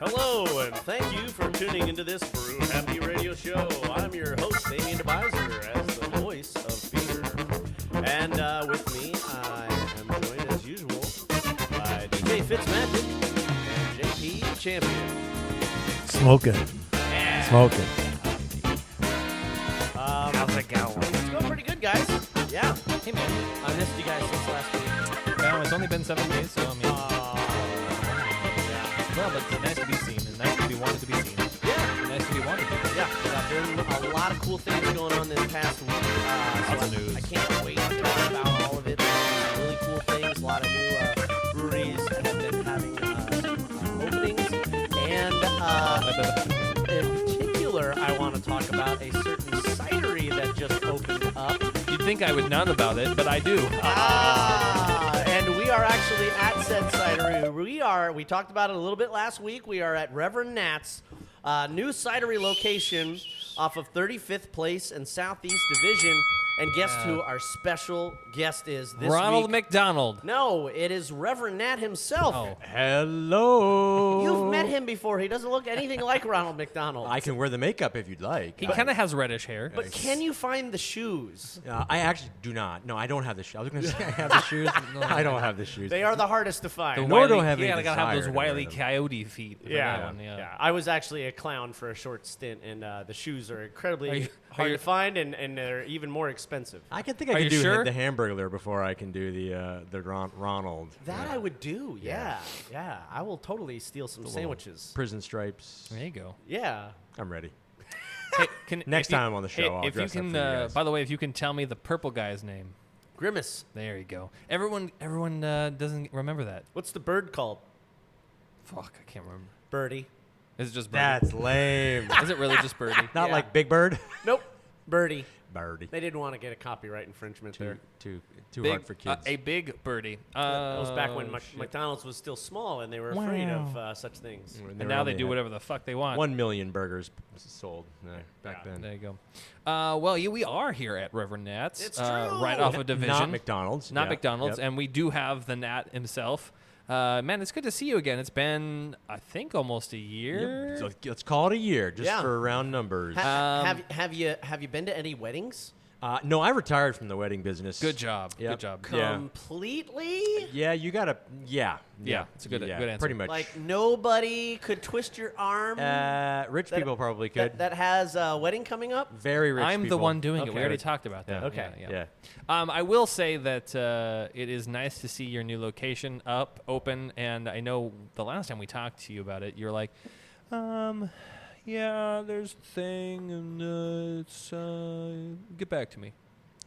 Hello, and thank you for tuning into this Brew Happy radio show. I'm your host, Damian as the voice of beer. And with me, I am joined, as usual, by DJ Fitzmagic and JP Champion. Smoking. Yeah. Smoking. How's it going? It's going pretty good, guys. Yeah. Hey, man. I missed you guys since last week. It's only been 7 days, so I mean, well, but it's nice to be seen and nice to be wanted to be seen. Yeah. Nice to be wanted to be seen. Yeah, there's been a lot of cool things going on this past week. Lots of news. I can't wait to talk about all of it. There's really cool things. A lot of new breweries that have been having some openings. And in particular, I want to talk about a certain cidery that just opened up. You'd think I would none about it, but I do. And we are actually at said cidery. We talked about it a little bit last week. We are at Reverend Nat's new cidery location off of 35th Place and Southeast Division. And guess who our special guest is this Ronald week? McDonald. No, it is Reverend Nat himself. Oh. Hello. You've met him before. He doesn't look anything like Ronald McDonald. I can wear the makeup if you'd like. He kind of has reddish hair. But can you find the shoes? I actually do not. No, I don't have the shoes. I was going to say I have the shoes. No, I don't have the shoes. They are the hardest to find. Nor do I have any I gotta have those desire to Wile wear them. Coyote feet. for that one, Yeah. I was actually a clown for a short stint, and the shoes are incredibly hard you- to find, and they're even more expensive. I can think Are I you can do sure? the Hamburglar before I can do the Ronald. That I would do, yeah. I will totally steal some sandwiches. Prison stripes. There you go. Yeah. I'm ready. Hey, Next if you- time on the show, hey, I'll if you dress up can, for you guys. by the way, if you can tell me the purple guy's name. Grimace. There you go. Everyone doesn't remember that. What's the bird called? Fuck, I can't remember. Birdie. Is it just Birdie? That's lame. Is it really just Birdie? Not Yeah. like Big Bird. Nope. Birdie. Birdie. They didn't want to get a copyright infringement there. Too Big, hard for kids. a big birdie. That was back when Shit. McDonald's was still small, and they were afraid of such things. When And were now they only do had whatever the fuck they want. 1 million burgers sold back Yeah. then. There you go. Well, we are here at Reverend Nat's. It's true. Right off of Division. Not McDonald's. Not Yeah. McDonald's. Yep. And we do have the Nat himself. Man, it's good to see you again. It's been, I think, almost a year. So let's call it a year, just Yeah. for round numbers. Have you been to any weddings? No, I retired from the wedding business. Good job. Yep. Good job. Yeah. Completely? Yeah, you gotta. Yeah, it's a good answer. Pretty much. Like nobody could twist your arm? rich that- people probably could. that has a wedding coming up? Very rich. I'm the people. one doing it. We Okay. already talked about that. Yeah. Okay. Yeah. Yeah. I will say that it is nice to see your new location open, and I know the last time we talked to you about it, you're like, yeah, there's a thing, and it's get back to me.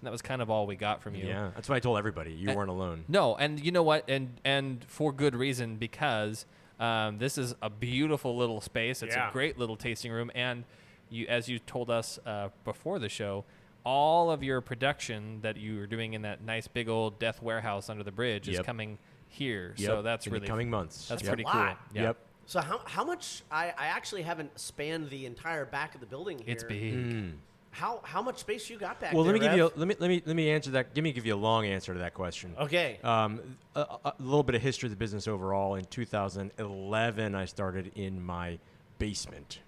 And that was kind of all we got from you. Yeah, that's what I told everybody. You weren't alone. No, and you know what? And for good reason, because this is a beautiful little space. It's Yeah. a great little tasting room, and you, as you told us before the show, all of your production that you were doing in that nice big old death warehouse under the bridge is Yep. coming here. Yep. So that's in really the coming months. That's Yep. pretty a cool. lot. Yeah. Yep. So how much? I actually haven't spanned the entire back of the building here. It's big. How much space you got back Well, there, let me give Rev? you let me answer that. Give you a long answer to that question. Okay. A little bit of history of the business overall. In 2011, I started in my basement.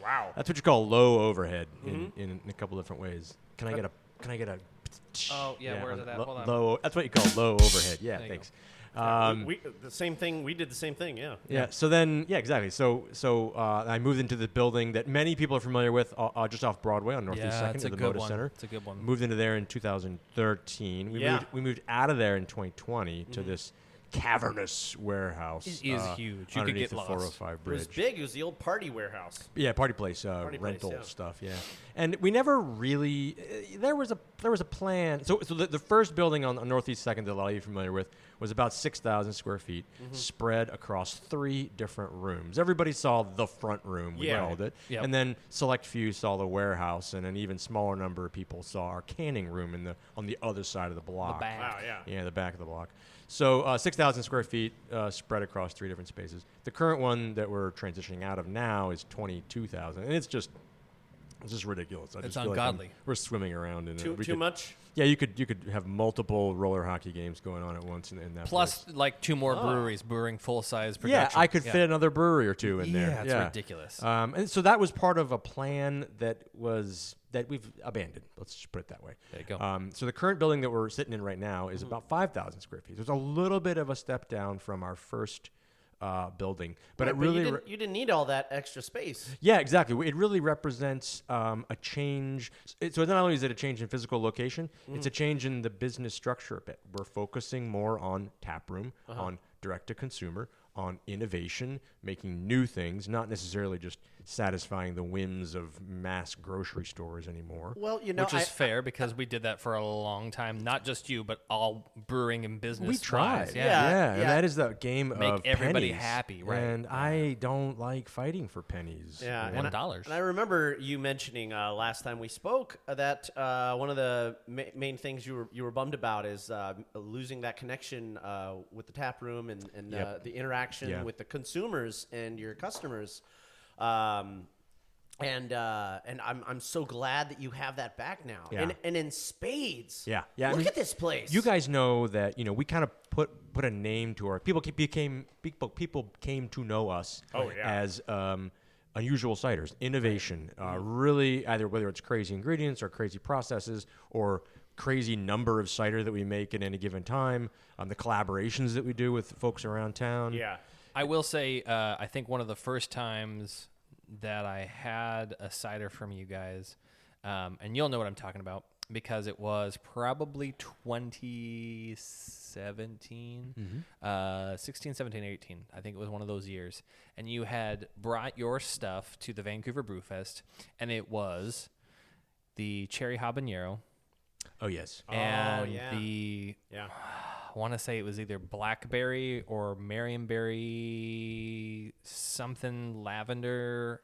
Wow. That's what you call low overhead in a couple different ways. Can I get a? Oh, yeah, where is it at? Hold on. Low. That's what you call low overhead. Yeah, There you thanks. we the same thing. We did the same thing. Yeah. Yeah. So then, yeah, exactly. So I moved into the building that many people are familiar with, just off Broadway on Northeast Yeah, Second, it's in a the good Moda one. Center. It's a good one. Moved into there in 2013. We moved out of there in 2020 to this cavernous warehouse. It is huge. You could underneath get the lost. 405 It bridge. was big. It was the old party warehouse. Yeah, party place, Party place, rental yeah. stuff. Yeah, and we never really. There was a plan. So the first building on Northeast Second that a lot of you are familiar with was about 6,000 square feet, spread across 3 different rooms. Everybody saw the front room, we Yeah. called it, Yep. and then select few saw the warehouse, and an even smaller number of people saw our canning room on the other side of the block. back. Wow. Yeah. Yeah, the back of the block. So 6,000 square feet spread across 3 different spaces. The current one that we're transitioning out of now is 22,000, and it's just It's just ridiculous. I It's just feel ungodly. like we're swimming around in it. Too much? Yeah, you could have multiple roller hockey games going on at once in that Plus, place. like 2 more breweries brewing full-size Yeah, production. I could fit another brewery or 2 in there. Yeah, it's ridiculous. And so that was part of a plan that we've abandoned. Let's just put it that way. There you go. So the current building that we're sitting in right now is about 5,000 square feet. So it's a little bit of a step down from our first building, but it really you didn't need all that extra space. yeah, exactly. It really represents a change. So not only is it a change in physical location, it's a change in the business structure a bit. We're focusing more on tap room, on direct to consumer, on innovation, making new things, not necessarily just satisfying the whims of mass grocery stores anymore. Well, which is fair because we did that for a long time. Not just you, but all brewing and business. We tried. wise. Yeah. And that is the game Make of everybody pennies. happy, right. And I don't like fighting for pennies. Yeah, $1. And I remember you mentioning last time we spoke that one of the main things you were bummed about is losing that connection with the tap room and Yep. the interaction with the consumers and your customers. And I'm so glad that you have that back now. Yeah. And in spades. Yeah. Look at this place. You guys know that we kind of put a name to our people. People came to know us as unusual ciders, innovation. Really, either whether it's crazy ingredients or crazy processes or crazy number of cider that we make at any given time. The collaborations that we do with folks around town. Yeah. I will say, I think one of the first times that I had a cider from you guys, and you'll know what I'm talking about because it was probably 2017, 16, 17, 18. I think it was one of those years. And you had brought your stuff to the Vancouver Brew Fest, and it was the cherry habanero. Oh, yes. And yeah. I want to say it was either blackberry or marionberry, something lavender.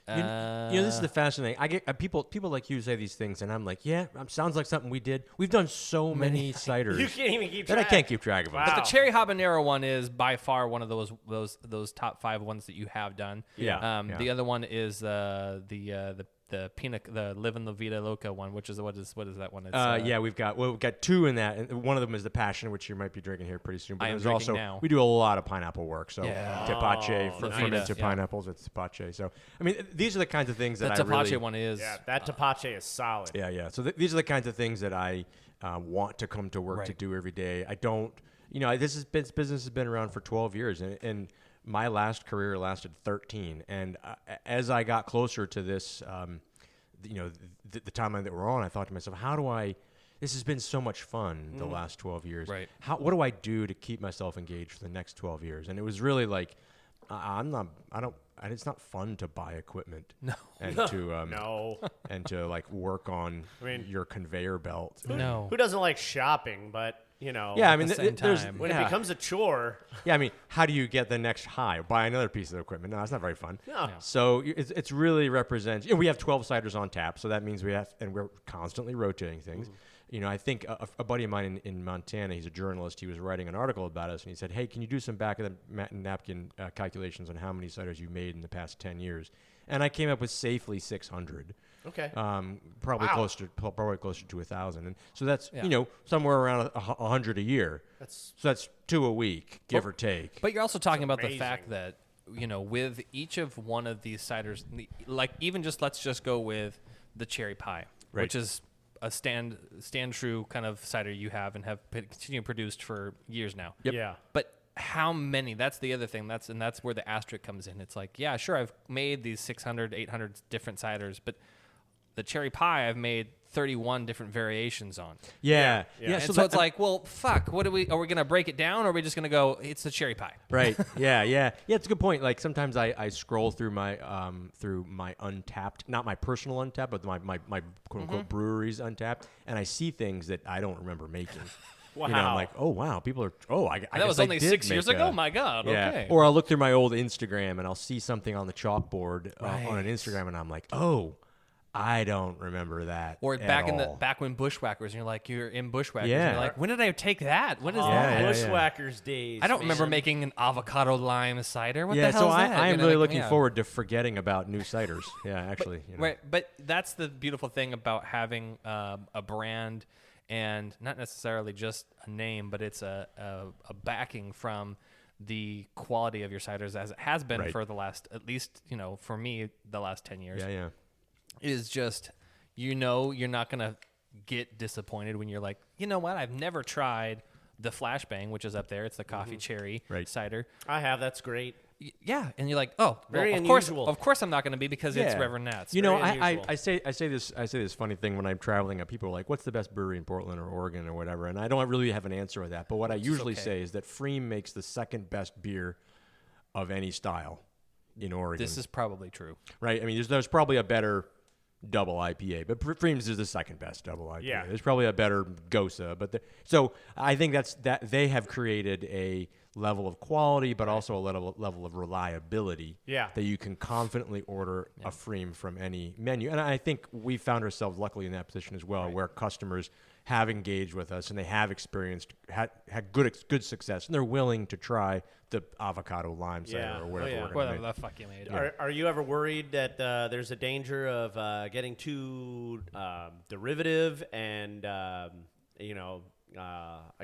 This is the fascinating thing. I get people like you say these things, and I'm like, yeah, sounds like something we did. We've done so many ciders You can't even keep that track. I can't keep track of them. But the cherry habanero one is by far one of those top 5 ones that you have done. Yeah. The other one is the Live in La Vida Loca one, which is what is that one? It's, we've got 2 in that, and one of them is the Passion, which you might be drinking here pretty soon. But I am there's drinking also now. we do a lot of pineapple work, so Yeah. Tepache La Vida, fermented yeah. pineapples. It's Tepache. So I mean, these are the kinds of things the that Tepache I really one is. Yeah, that Tepache is solid. Yeah. So these are the kinds of things that I want to come to work to Right. do every day. I don't, this business has been around for 12 years, and my last career lasted 13. And as I got closer to this, the timeline that we're on, I thought to myself, this has been so much fun the last 12 years. Right. What do I do to keep myself engaged for the next 12 years? And it was really like, it's not fun to buy equipment. No. And to No. and to like work on your conveyor belt. No. Who doesn't like shopping, but, Yeah, I mean, the same there's time. when it becomes a chore. yeah, I mean, how do you get the next high? Buy another piece of equipment? No, that's not very fun. No. So it's really represents. We have 12 ciders on tap, so that means we're constantly rotating things. I think a buddy of mine in Montana, he's a journalist. He was writing an article about us, and he said, "Hey, can you do some back of the napkin calculations on how many ciders you made in the past 10 years?" And I came up with safely 600. Okay. Probably Wow. closer to 1,000, and so that's Yeah. Somewhere around 100 a year. So that's 2 a week, give or take. But you're also talking about the amazing. fact that, with each of one of these ciders, like even just let's just go with the cherry pie, Right. which is a stand true kind of cider you have and have continued produced for years now. Yep. Yeah. But how many? That's the other thing. That's where the asterisk comes in. It's like, yeah, sure, I've made these 600, 800 different ciders, but the cherry pie I've made 31 different variations on. Yeah. And So so it's like, well, fuck. Are we going to break it down, or are we just going to go? It's the cherry pie. Right. Yeah. It's a good point. Like sometimes I scroll through my Untapped, not my personal Untapped, but my quote unquote breweries Untapped, and I see things that I don't remember making. Wow. I'm like, oh wow, people are. Oh, I That guess was I only did 6 years make ago. a- My God. Yeah. Okay. Or I'll look through my old Instagram and I'll see something on the chalkboard on an Right. Instagram, and I'm like, oh, I don't remember that. Or at back all. back when Bushwhackers, and you're in Bushwhackers, Yeah. and you're like, when did I take that? What is Oh, that? yeah. Bushwhackers days. I don't remember man. making an avocado lime cider. What yeah, the hell so is that? I am You know, really like, looking yeah. forward to forgetting about new ciders. Yeah, actually. Right, but that's the beautiful thing about having a brand, and not necessarily just a name, but it's a backing from the quality of your ciders, as it has been Right. for the last, at least, for me, the last 10 years. Yeah. Is just, you're not going to get disappointed when you're like, you know what, I've never tried the Flashbang, which is up there. It's the coffee cherry Right. cider. I have. That's great. Yeah, and you're like, oh, Very well, unusual. Of course I'm not going to be, because it's Yeah. Reverend Nat's. You know, very I unusual. say this funny thing when I'm traveling, and people are like, "What's the best brewery in Portland or Oregon or whatever?" And I don't really have an answer with that. But what I usually okay. say is that Freem makes the second best beer of any style in Oregon. This is probably true. right. I mean, there's probably a better double IPA, but Freem's is the second best double IPA. Yeah. There's probably a better Gosa, but so I think that they have created a level of quality, but also a level of reliability. Yeah. That you can confidently order a Freem from any menu, and I think we found ourselves luckily in that position as well, where customers have engaged with us and they have experienced had good success, and they're willing to try the avocado lime cider Yeah. or Oh, whatever yeah. we're gonna Whatever make. the fuck you made. Are you ever worried that there's a danger of getting too derivative and I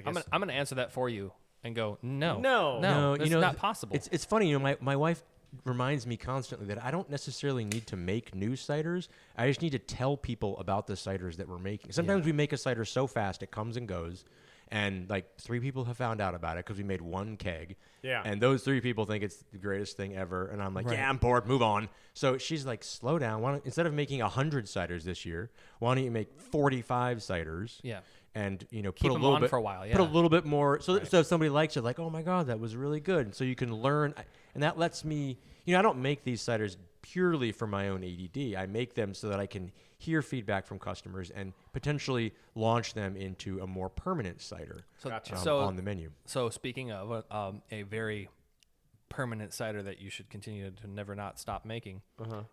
guess I'm gonna answer that for you and go, no, No. it's not possible. It's funny, my wife reminds me constantly that I don't necessarily need to make new ciders. I just need to tell people about the ciders that we're making. Sometimes we make a cider so fast it comes and goes, and like 3 people have found out about it because we made 1 keg. Yeah. And those 3 people think it's the greatest thing ever, and I'm like, yeah, I'm bored. Move on. So she's like, slow down. Instead of making 100 ciders this year, why don't you make 45 ciders? Yeah. And put Keep a 'em little on bit for a while, Put a yeah. little bit more. So if somebody likes it, like, oh my god, that was really good. And so you can learn, and that lets me. I don't make these ciders purely for my own ADD. I make them so that I can hear feedback from customers and potentially launch them into a more permanent cider on the menu. So speaking of a very permanent cider that you should continue to never not stop making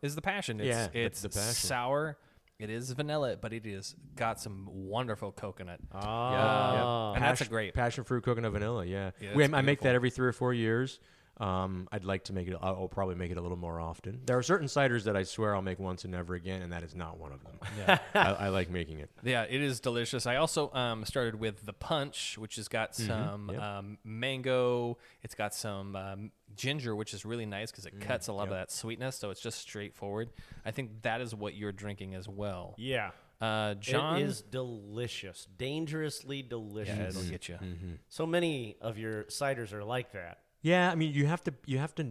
is the Passion. It's the Passion. sour. It is vanilla, but it is got some wonderful coconut. Oh. And that's a great. passion fruit coconut vanilla. Yeah, Yeah, I it's make beautiful. that every 3 or 4 years. I'd like to make it. I'll probably make it a little more often. There are certain ciders that I swear I'll make once and never again, and that is not one of them. Yeah. I like making it. Yeah, it is delicious. I also started with the Punch, which has got some mango. It's got some ginger, which is really nice because it cuts a lot of that sweetness. So it's just straightforward. I think that is what you're drinking as well. Yeah. John, It is delicious. Dangerously delicious. yeah, it'll get you. So many of your ciders are like that. Yeah, I mean, you have to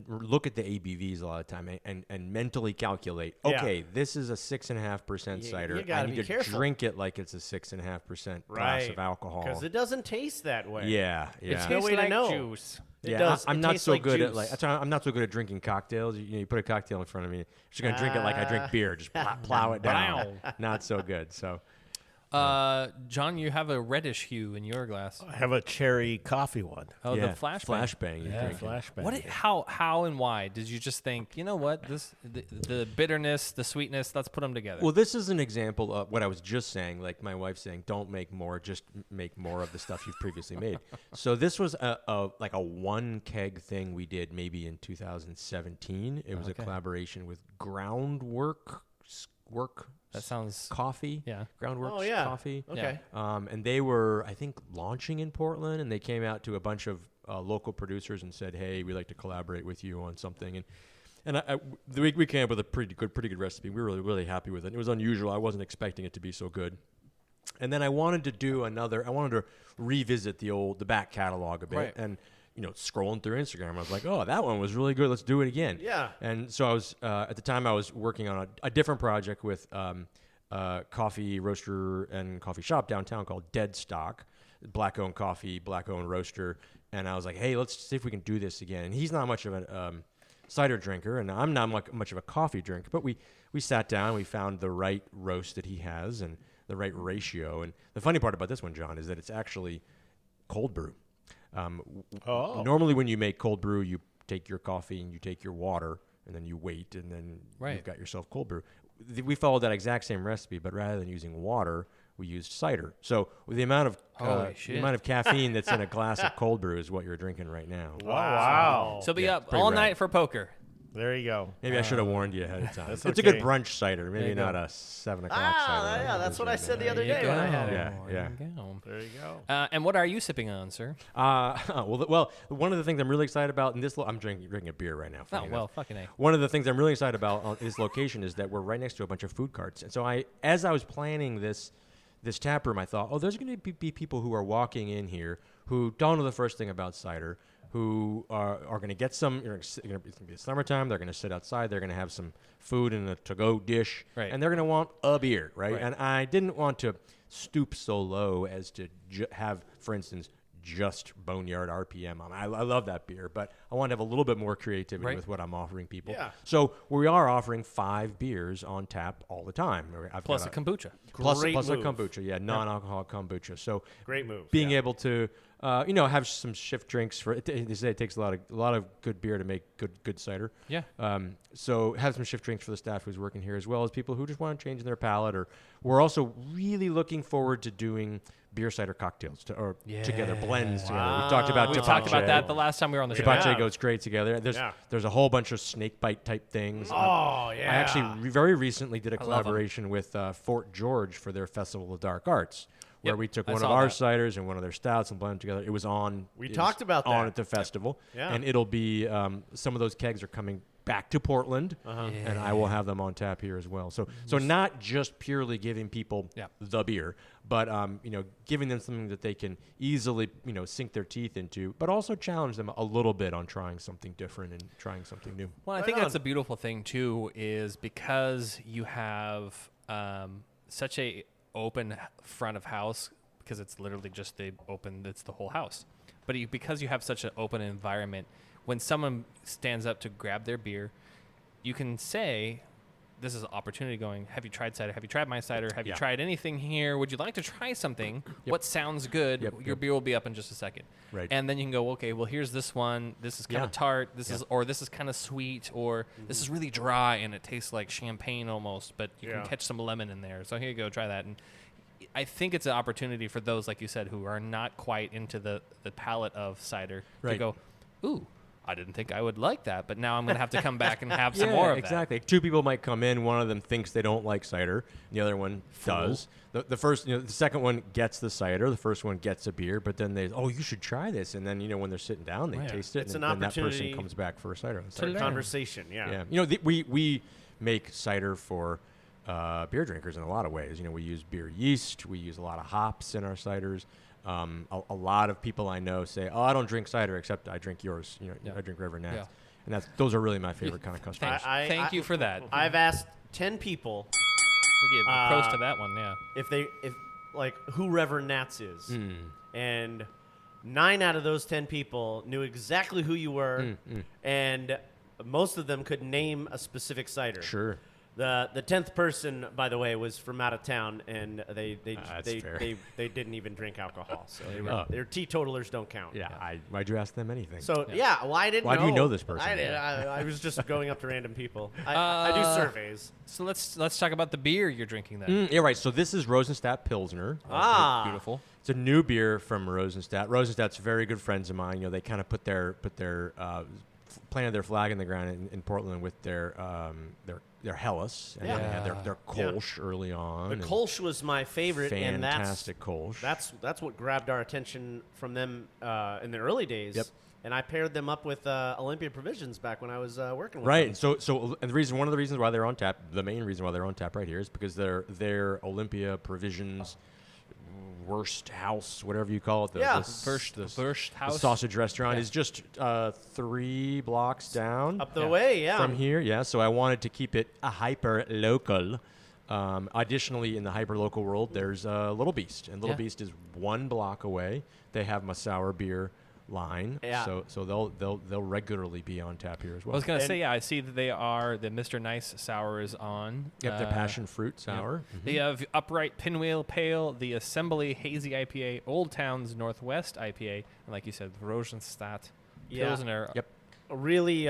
look at the ABVs a lot of time and mentally calculate. Yeah. Okay, this is a 6.5% cider. you gotta I need be to careful. drink it like it's a 6.5% glass of alcohol. Because it doesn't taste that way. Yeah. It's no way to know. juice. It Yeah, does. I'm It not tastes so like good juice. at that's why I'm not so good at drinking cocktails. You put a cocktail in front of me, just gonna drink it like I drink beer, just plow it down. Not so good. So John, you have a reddish hue in your glass. I have a cherry coffee one. Oh, yeah, the flashbang. flashbang. you're Yeah, drinking. flashback. What? How and why did you just think? You know what? The bitterness, the sweetness. Let's put them together. Well, this is an example of what I was just saying. Like my wife saying, "Don't make more, just make more of the stuff you've previously made." So this was a 1 keg thing we did maybe in 2017. It was a collaboration with Groundwork That sounds. Coffee. Yeah. Groundworks Oh, yeah. Coffee. Okay. And they were, I think, launching in Portland, and they came out to a bunch of local producers and said, "Hey, we'd like to collaborate with you on something." And we came up with a pretty good recipe. We were really happy with it. It was unusual. I wasn't expecting it to be so good. And then I wanted to revisit the back catalog a bit, Right. and scrolling through Instagram, I was like, "Oh, that one was really good. Let's do it again." Yeah. And so I was at the time I was working on a different project with coffee roaster and coffee shop downtown called Dead Stock, black-owned coffee, black-owned roaster. And I was like, "Hey, let's see if we can do this again." And he's not much of a cider drinker, and I'm not much of a coffee drinker. But we sat down, we found the right roast that he has and the right ratio. And the funny part about this one, John, is that it's actually cold brew. Normally, when you make cold brew, you take your coffee and you take your water, and then you wait, and then Right. you've got yourself cold brew. we followed that exact same recipe, but rather than using water, we used cider. So with the amount of caffeine that's in a glass of cold brew is what you're drinking right now. Wow. So be Yeah, up pretty all rad. night for poker. There you go. Maybe I should have warned you ahead of time. That's It's a good okay. brunch cider, maybe you not go. a 7 o'clock cider. Yeah, that's what I said the other There day you when I go. had it. Yeah, yeah. There you go. There you go. And what are you sipping on, sir? Well, one of the things I'm really excited about in this, I'm drinking a beer right now. Oh, funny well, enough. fucking A. One of the things I'm really excited about on this location is that we're right next to a bunch of food carts. And so as I was planning this tap room, I thought, there's going to be people who are walking in here who don't know the first thing about cider, who are going to get some, it's going to be summertime, they're going to sit outside, they're going to have some food in a to-go dish, Right. and they're going to want a beer, right? Right. And I didn't want to stoop so low as to have, for instance, just Boneyard RPM. I love that beer, but I want to have a little bit more creativity Right. with what I'm offering people. Yeah. So we are offering 5 beers on tap all the time. I've Plus a got kombucha. plus Great a move. kombucha, non-alcoholic kombucha. So Great move. being yeah. able to, have some shift drinks for. They say it takes a lot of good beer to make good cider. Yeah. So have some shift drinks for the staff who's working here, as well as people who just want to change their palate. Or we're also really looking forward to doing beer cider cocktails together, blends together. We talked about We Tepache. talked about that the last time we were on the show. Tepache Yeah. goes great together. Yeah. There's a whole bunch of snake bite type things. Oh, yeah. I actually very recently did a love 'em. collaboration with Fort George for their Festival of Dark Arts, where Yep, we took I one of saw our that. ciders and one of their stouts and blended them together. It was We talked about on that. at the festival, Yeah. and it'll be some of those kegs are coming back to Portland, and I will have them on tap here as well. So not just purely giving people Yeah. the beer, but giving them something that they can easily sink their teeth into, but also challenge them a little bit on trying something different and trying something new. Well, I Right think on. that's a beautiful thing too, is because you have such a open front of house, because it's literally just it's the whole house. But because you have such an open environment, when someone stands up to grab their beer, you can say, this is an opportunity going, have you tried cider? Have you tried my cider? Have you Yeah. tried anything here? Would you like to try something? What sounds good? Yep, Your yep. beer will be up in just a second. Right. And then you can go, okay, well, here's this one. This is kind of Yeah. tart. This is kind of sweet, or this is really dry and it tastes like champagne almost, but you Yeah. can catch some lemon in there. So here you go, try that. And I think it's an opportunity for those, like you said, who are not quite into the palate of cider to Right. go, ooh, I didn't think I would like that, but now I'm going to have to come back and have some more of exactly. 2 people might come in. One of them thinks they don't like cider. The other one does. The first, the second one gets the cider. The first one gets a beer. But then you should try this. And then when they're sitting down, they Yeah. taste it, It's and an then that person opportunity comes back for a cider. learn. Conversation, yeah. Yeah, we make cider for beer drinkers in a lot of ways. We use beer yeast. We use a lot of hops in our ciders. A lot of people I know say, "Oh, I don't drink cider except I drink yours. Yeah. I drink Reverend Nat." Yeah. And those are really my favorite kind of customers. Thank you for that. I've asked 10 people We give pros to that one, yeah. if who Reverend Nats is, and 9 out of those 10 people knew exactly who you were, and most of them could name a specific cider. Sure. The 10th person, by the way, was from out of town, and they fair. didn't even drink alcohol, so Oh. their teetotalers don't count. Yeah. Why'd you ask them anything? So well, I didn't. Why do you know this person? I was just going up to random people. I do surveys. So let's talk about the beer you're drinking then. Yeah, right. So this is Rosenstadt Pilsner. Beautiful. It's a new beer from Rosenstadt. Rosenstadt's very good friends of mine. They kind of put their planted their flag in the ground in Portland with their Helles, and Yeah. they had their Kolsch early on. The and Kolsch was my favorite, and fantastic Kolsch. that's what grabbed our attention from them in the early days. Yep. And I paired them up with Olympia Provisions back when I was working with Right. them. So and one of the reasons why they're on tap, the main reason why they're on tap right here is because their Olympia Provisions Wurst House, whatever you call it, the Wurst House. sausage restaurant Yeah. is just 3 blocks down Up the Yeah. way, yeah. from here. Yeah. So I wanted to keep it a hyper local. Additionally, in the hyper local world, there's Little Beast, and Little Yeah. Beast is 1 block away. They have my sour beer line, Yeah. so they'll regularly be on tap here as I well. was going to And- say, I see that the Mr. Nice Sour is on. Yep, their passion fruit sour. They have Upright Pinwheel Pale, the Assembly Hazy IPA, Old Town's Northwest IPA, and like you said, Rosenstadt Yeah. Pilsner. Yep. Really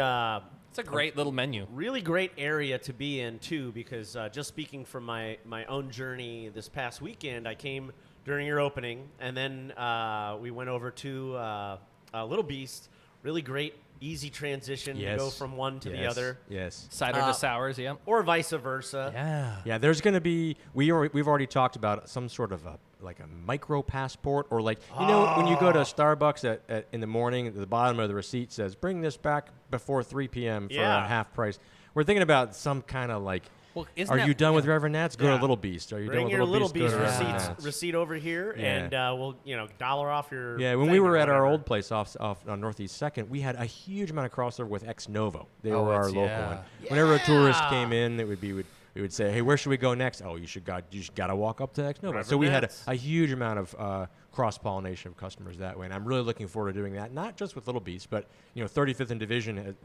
It's a great little menu. Really great area to be in, too, because just speaking from my own journey this past weekend, I came during your opening, and then we went over to Little Beast. Really great, easy transition to go from one to the other. Yes. Cider to sours, yeah. Or vice versa. Yeah. Yeah, there's going to be we've already talked about some sort of a micro passport, or like when you go to Starbucks in the morning, at the bottom of the receipt says bring this back before 3 p.m. for a half price. We're thinking about some kind of like. Well, are you done with Reverend Nat's? Go to Little Beast. Are you Bring done with your Little Beast Go to Reverend Nat's. receipt over here, and we'll dollar off your. Yeah, when thing we or were at our whatever. old place off on Northeast Second, we had a huge amount of crossover with Ex Novo. They were our local one. Whenever a tourist came in, we would say, hey, where should we go next? Oh, you got to walk up to Ex Novo. So we had a huge amount of cross-pollination of customers that way, and I'm really looking forward to doing that, not just with Little Beast, but 35th and Division,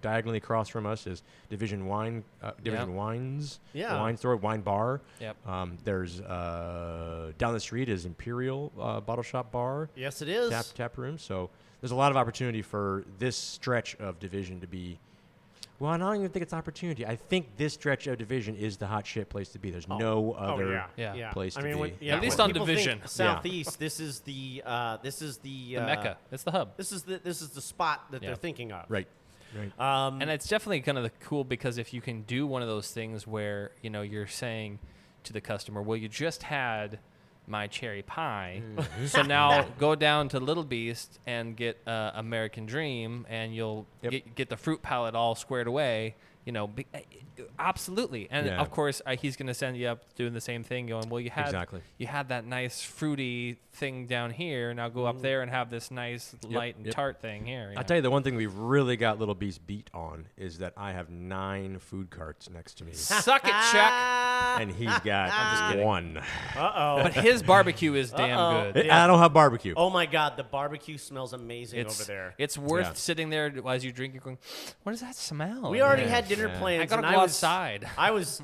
diagonally across from us is Division Wines, the wine store, wine bar. Yep. There's down the street is Imperial Bottle Shop Bar. Yes, it is. Tap room. So there's a lot of opportunity for this stretch of Division to be. Well, I don't even think it's opportunity. I think this stretch of Division is the hot shit place to be. There's no other place to be. At least on people Division. think Southeast. This is the Mecca. It's the hub. This is the spot that they're thinking of. Right. And it's definitely kind of cool because if you can do one of those things where you're saying to the customer, well, you just had my cherry pie, so now go down to Little Beast and get American Dream, and you'll get the fruit palette all squared away. Absolutely. And of course, he's going to send you up doing the same thing, going, well, you had that nice fruity thing down here. Now go up there and have this nice light and tart thing here. I'll tell you, the one thing we've really got Little Beast beat on is that I have 9 food carts next to me. Suck it, Chuck. And he's got 1. Uh-oh. But his barbecue is damn good. I don't have barbecue. Oh, my God. The barbecue smells amazing over there. It's worth sitting there as you drink it going, what does that smell? We already had dinner plans. I got to go outside. I was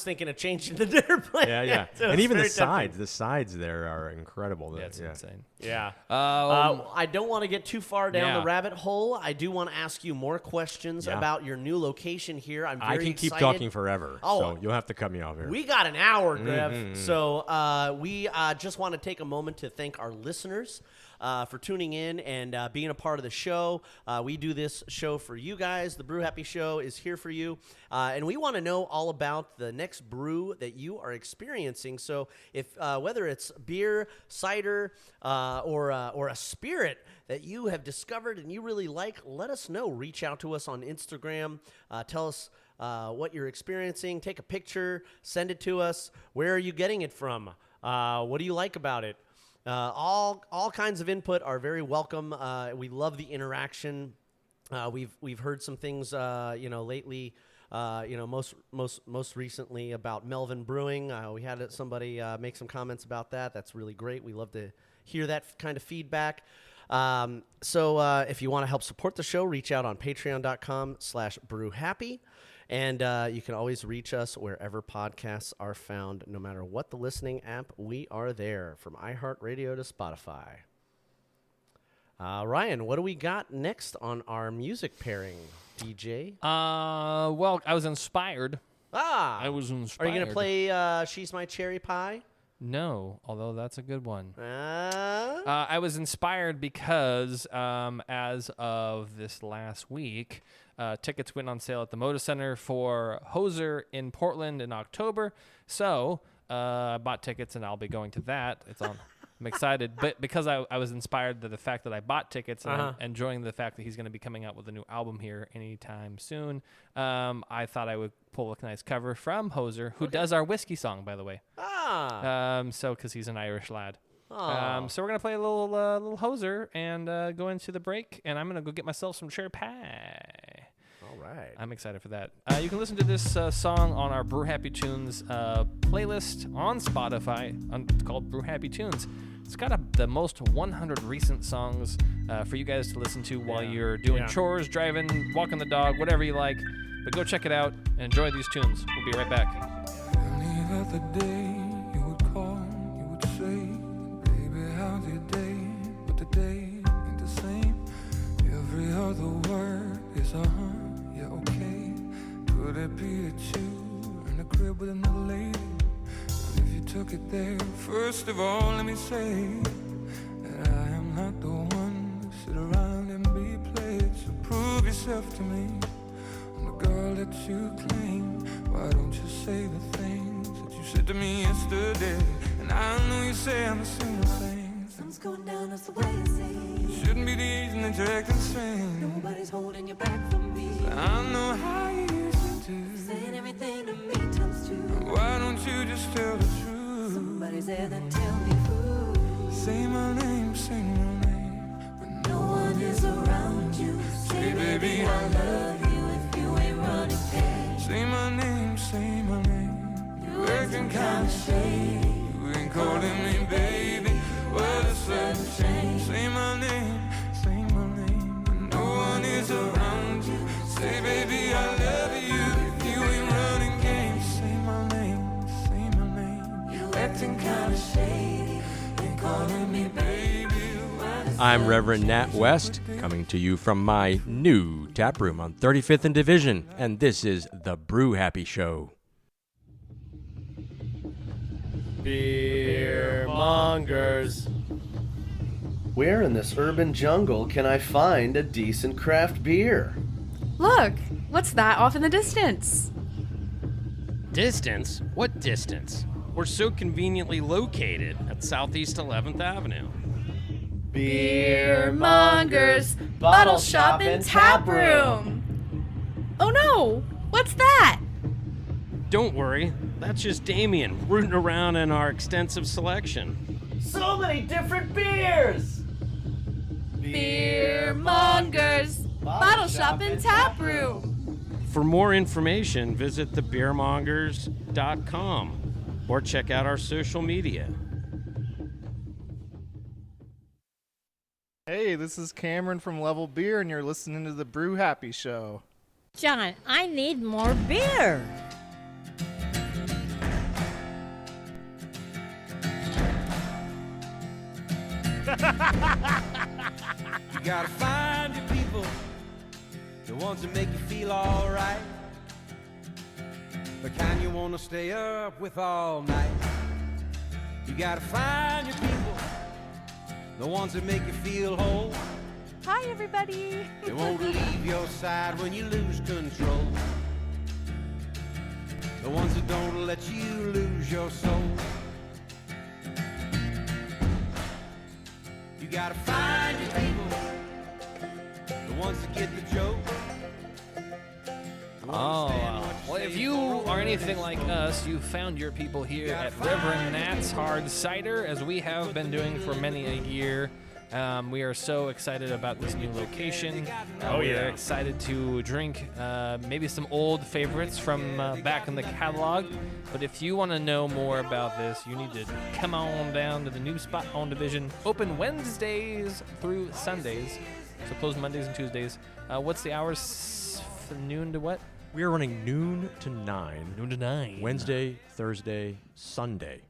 thinking of changing the dinner plan. Yeah. So and even the tempting. sides. The sides there are incredible. It's insane. Yeah. I don't want to get too far down the rabbit hole. I do want to ask you more questions about your new location here. I'm very excited. Keep talking forever, so you'll have to cut me off here. We got an hour, Grev. So we just want to take a moment to thank our listeners for tuning in and being a part of the show. We do this show for you guys. The Brew Happy Show is here for you. And we want to know all about the next brew that you are experiencing. So if whether it's beer, cider, or a spirit that you have discovered and you really like, let us know. Reach out to us on Instagram. Tell us what you're experiencing. Take a picture. Send it to us. Where are you getting it from? What do you like about it? All kinds of input are very welcome. We love the interaction. We've heard some things, lately. Most recently about Melvin Brewing. We had somebody make some comments about that. That's really great. We love to hear that kind of feedback. So if you want to help support the show, reach out on patreon.com/brewhappy. And you can always reach us wherever podcasts are found. No matter what the listening app, we are there, from iHeartRadio to Spotify. Ryan, what do we got next on our music pairing, DJ? Well, I was inspired. I was inspired. Are you going to play She's My Cherry Pie? No, although that's a good one. Uh, I was inspired because as of this last week, tickets went on sale at the Moda Center for Hoser in Portland in October. So I bought tickets, and I'll be going to that. It's on. I'm excited, but because I was inspired by the fact that I bought tickets and I'm enjoying the fact that he's going to be coming out with a new album here anytime soon, I thought I would pull a nice cover from Hoser, who does our whiskey song, by the way. Because he's an Irish lad. So we're going to play a little Hoser and go into the break, and I'm going to go get myself some cherry pie. All right. I'm excited for that. You can listen to this song on our Brew Happy Tunes playlist on Spotify. It's called Brew Happy Tunes. It's got the most 100 recent songs for you guys to listen to while you're doing chores, driving, walking the dog, whatever you like. But go check it out and enjoy these tunes. We'll be right back. Any other day you would call, you would say, baby, how's your day? But the day ain't the same. Every other word is a huh. Yeah, took it there. First of all, let me say that I am not the one to sit around and be played. So prove yourself to me. I'm the girl that you claim. Why don't you say the things that you said to me yesterday? And I know you say I'm a single thing. Sun's going down, that's the way it seems. Shouldn't be the reason that you're acting strange. Nobody's holding you back from me. I know how you used to. Saying everything to me tells true. Why don't you just tell the truth? Somebody's there, then tell me who. Say my name, sing my name. When No one is around you. Say, baby, I love you if you ain't running pain. say my name, say my name. You acting kinda shady. You ain't calling me baby. What a sudden change. Say my name, say my name. When no one is around you. Say, baby, I love you if you ain't running games. Say my name, say my name. You acting kinda shady. Ain't calling me baby. I'm Reverend Nat West, coming to you from my new tap room on 35th and Division, and this is the Brew Happy Show. Beer mongers. Where in this urban jungle can I find a decent craft beer? Look, what's that off in the distance? Distance? What distance? We're so conveniently located at Southeast 11th Avenue. Beer Mongers, bottle shop and tap room. Oh no, what's that? Don't worry, that's just Damian rooting around in our extensive selection. So many different beers! Beer Mongers, bottle shop and tap room. For more information, visit thebeermongers.com or check out our social media. Hey, this is Cameron from Level Beer, and you're listening to the Brew Happy Show. John, I need more beer. You gotta find your people, the ones that make you feel alright, the kind you wanna stay up with all night. You gotta find your people, the ones that make you feel whole. Hi, everybody. They won't leave your side when you lose control. The ones that don't let you lose your soul. You gotta find your people, the ones that get the joke. Oh, well, if you are anything like us, you found your people here at Reverend Nat's Hard Cider, as we have been doing for many a year. We are so excited about this new location. We are excited to drink maybe some old favorites from back in the catalog. But if you want to know more about this, you need to come on down to the new spot on Division. Open Wednesdays through Sundays, so closed Mondays and Tuesdays. What's the hours? Noon to what? We are running noon to 9. Noon to 9. Wednesday, Thursday, Sunday.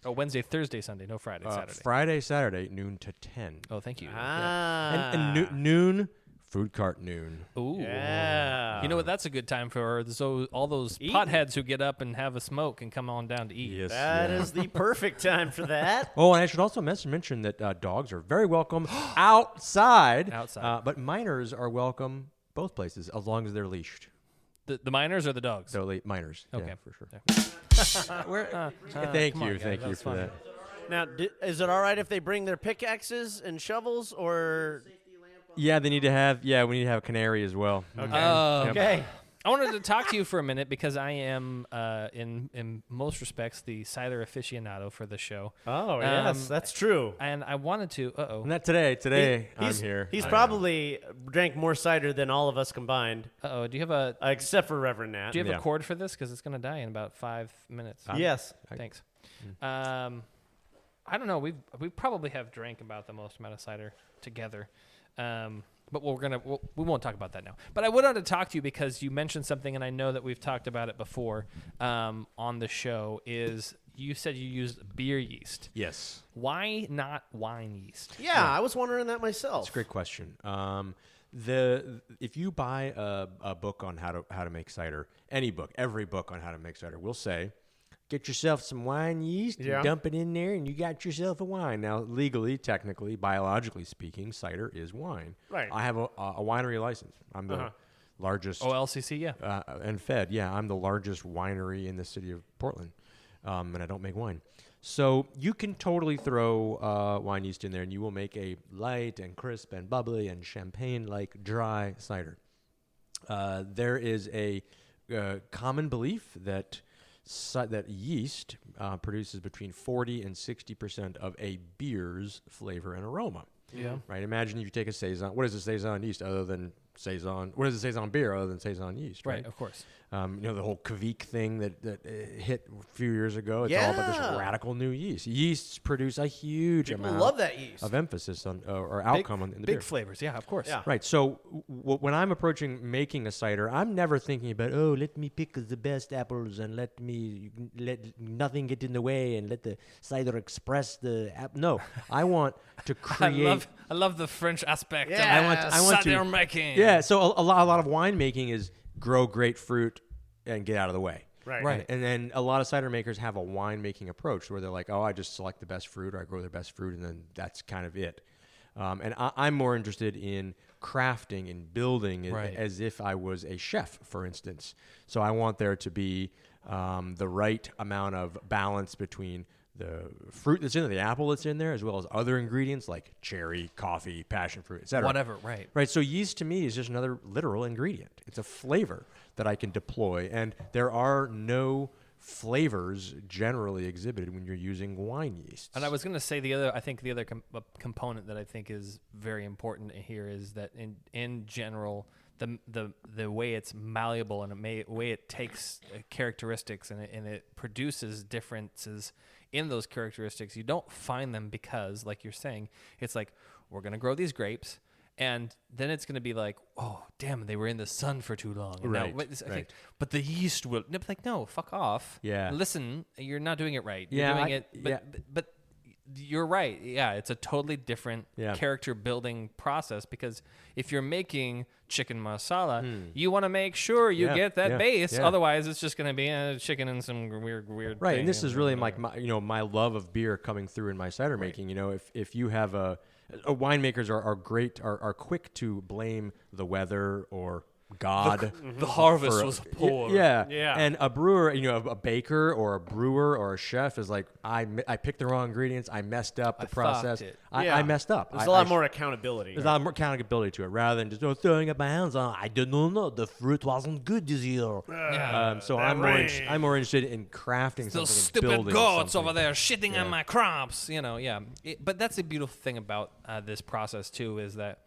Oh, Wednesday, Thursday, Sunday, no Friday, Saturday. Friday, Saturday, noon to 10. Oh, thank you. And noon, food cart noon. Ooh. Yeah. You know what? That's a good time for all those potheads who get up and have a smoke and come on down to eat. Yes. That is the perfect time for that. Oh, and I should also mention that dogs are very welcome outside. Outside. But minors are welcome both places as long as they're leashed. The minors or the dogs? So minors. Okay. Yeah, for sure. Thank Thank you for that. Now, is it all right if they bring their pickaxes and shovels, or? Yeah, we need to have a canary as well. Okay. Okay. I wanted to talk to you for a minute because I am, in most respects, the cider aficionado for the show. Oh, yes, that's true. And I wanted to. Not today. Today I'm here. He's probably drank more cider than all of us combined. Do you have except for Reverend Nat. Do you have a cord for this? Because it's going to die in about 5 minutes. Yes. Thanks. I don't know. We probably have drank about the most amount of cider together. But we won't talk about that now. But I wanted to talk to you because you mentioned something, and I know that we've talked about it before on the show, is you said you used beer yeast. Yes. Why not wine yeast? Yeah, I was wondering that myself. That's a great question. If you buy a book on how to make cider, every book on how to make cider will say get yourself some wine yeast, and dump it in there, and you got yourself a wine. Now, legally, technically, biologically speaking, cider is wine. Right. I have a winery license. I'm the largest. OLCC, yeah. And fed, yeah. I'm the largest winery in the city of Portland, and I don't make wine. So you can totally throw wine yeast in there, and you will make a light and crisp and bubbly and champagne-like dry cider. There is a common belief that yeast produces between 40 and 60% of a beer's flavor and aroma. Yeah. Right. Imagine if you take a saison. What is a saison yeast other than saison? What is a saison beer other than saison yeast? Right. Of course. The whole Kveik thing that hit a few years ago. It's all about this radical new yeast. Yeasts produce a huge amount love that yeast. of emphasis on or outcome in the beer. Big flavors, yeah, of course. Yeah. Right. So when I'm approaching making a cider, I'm never thinking about, let me pick the best apples and let nothing get in the way and let the cider express the No, I want to create. I love the French aspect. Yeah. I want cider making. Yeah. So a lot of winemaking is grow great fruit and get out of the way. Right. And then a lot of cider makers have a winemaking approach where they're like, I just select the best fruit, or I grow the best fruit, and then that's kind of it. And I'm more interested in crafting and building it as if I was a chef, for instance. So I want there to be the right amount of balance between the fruit that's in there, the apple that's in there, as well as other ingredients like cherry, coffee, passion fruit, etc. Whatever, right. Right. So yeast to me is just another literal ingredient. It's a flavor that I can deploy, and there are no flavors generally exhibited when you're using wine yeast. And I was going to say the other component that I think is very important here is that in general, the way it's malleable and the way it takes characteristics and it produces differences in those characteristics. You don't find them because, like you're saying, it's like, we're going to grow these grapes, and then it's going to be like, oh, damn, they were in the sun for too long. And right. But the yeast will. Like, no, fuck off. Yeah. Listen, you're not doing it right. Yeah, You're doing it. But you're right. Yeah, it's a totally different character building process, because if you're making chicken masala, you want to make sure you get that base. Yeah. Otherwise, it's just going to be chicken and some weird right. thing. And this is really like my love of beer coming through in my cider making. If you have winemakers are great, are quick to blame the weather or God. The harvest was poor. Yeah. And a brewer, a baker or a brewer or a chef is like, I picked the wrong ingredients. I messed up the process. I messed up. There's a lot more accountability. There's a lot more accountability to it rather than just throwing up my hands on. I don't know. The fruit wasn't good this year. So I'm more interested in crafting Those something. stupid goats over there shitting on my crops. But that's the beautiful thing about this process too, is that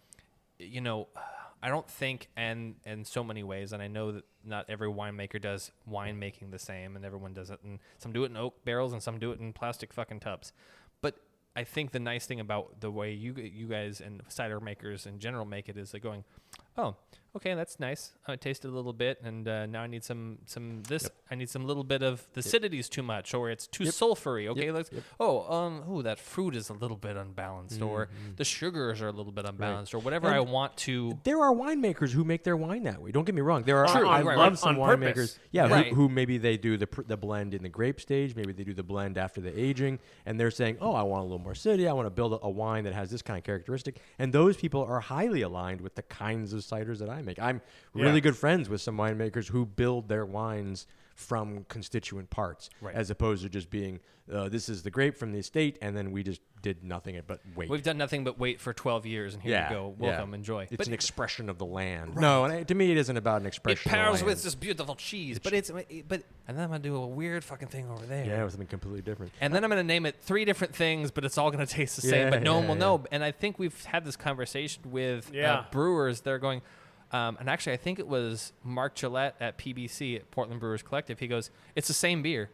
I don't think, and in so many ways, and I know that not every winemaker does winemaking the same, and everyone does it, and some do it in oak barrels, and some do it in plastic fucking tubs. But I think the nice thing about the way you guys and cider makers in general make it is like going, oh, okay, that's nice. I tasted a little bit, and now I need some this. Yep. I need some little bit of the acidity's too much, or it's too sulfury. Okay, that fruit is a little bit unbalanced, or the sugars are a little bit unbalanced, or whatever I want to. There are winemakers who make their wine that way. Don't get me wrong. There are. I love some winemakers. Who maybe they do the blend in the grape stage. Maybe they do the blend after the aging, and they're saying, oh, I want a little more acidity. I want to build a wine that has this kind of characteristic. And those people are highly aligned with the kinds of ciders that I make. I'm really good friends with some winemakers who build their wines from constituent parts, as opposed to just being, this is the grape from the estate, and then we just did nothing but wait. We've done nothing but wait for 12 years, and here you go. Welcome, enjoy. It's an expression of the land. Right. No, and to me, it isn't about an expression. It pairs of the land. with this beautiful cheese, and then I'm gonna do a weird fucking thing over there. Yeah, with something completely different. And then I'm gonna name it 3 different things, but it's all gonna taste the same. But no one will know. And I think we've had this conversation with brewers. They're going. And actually, I think it was Mark Gillette at PBC at Portland Brewers Collective. He goes, "It's the same beer,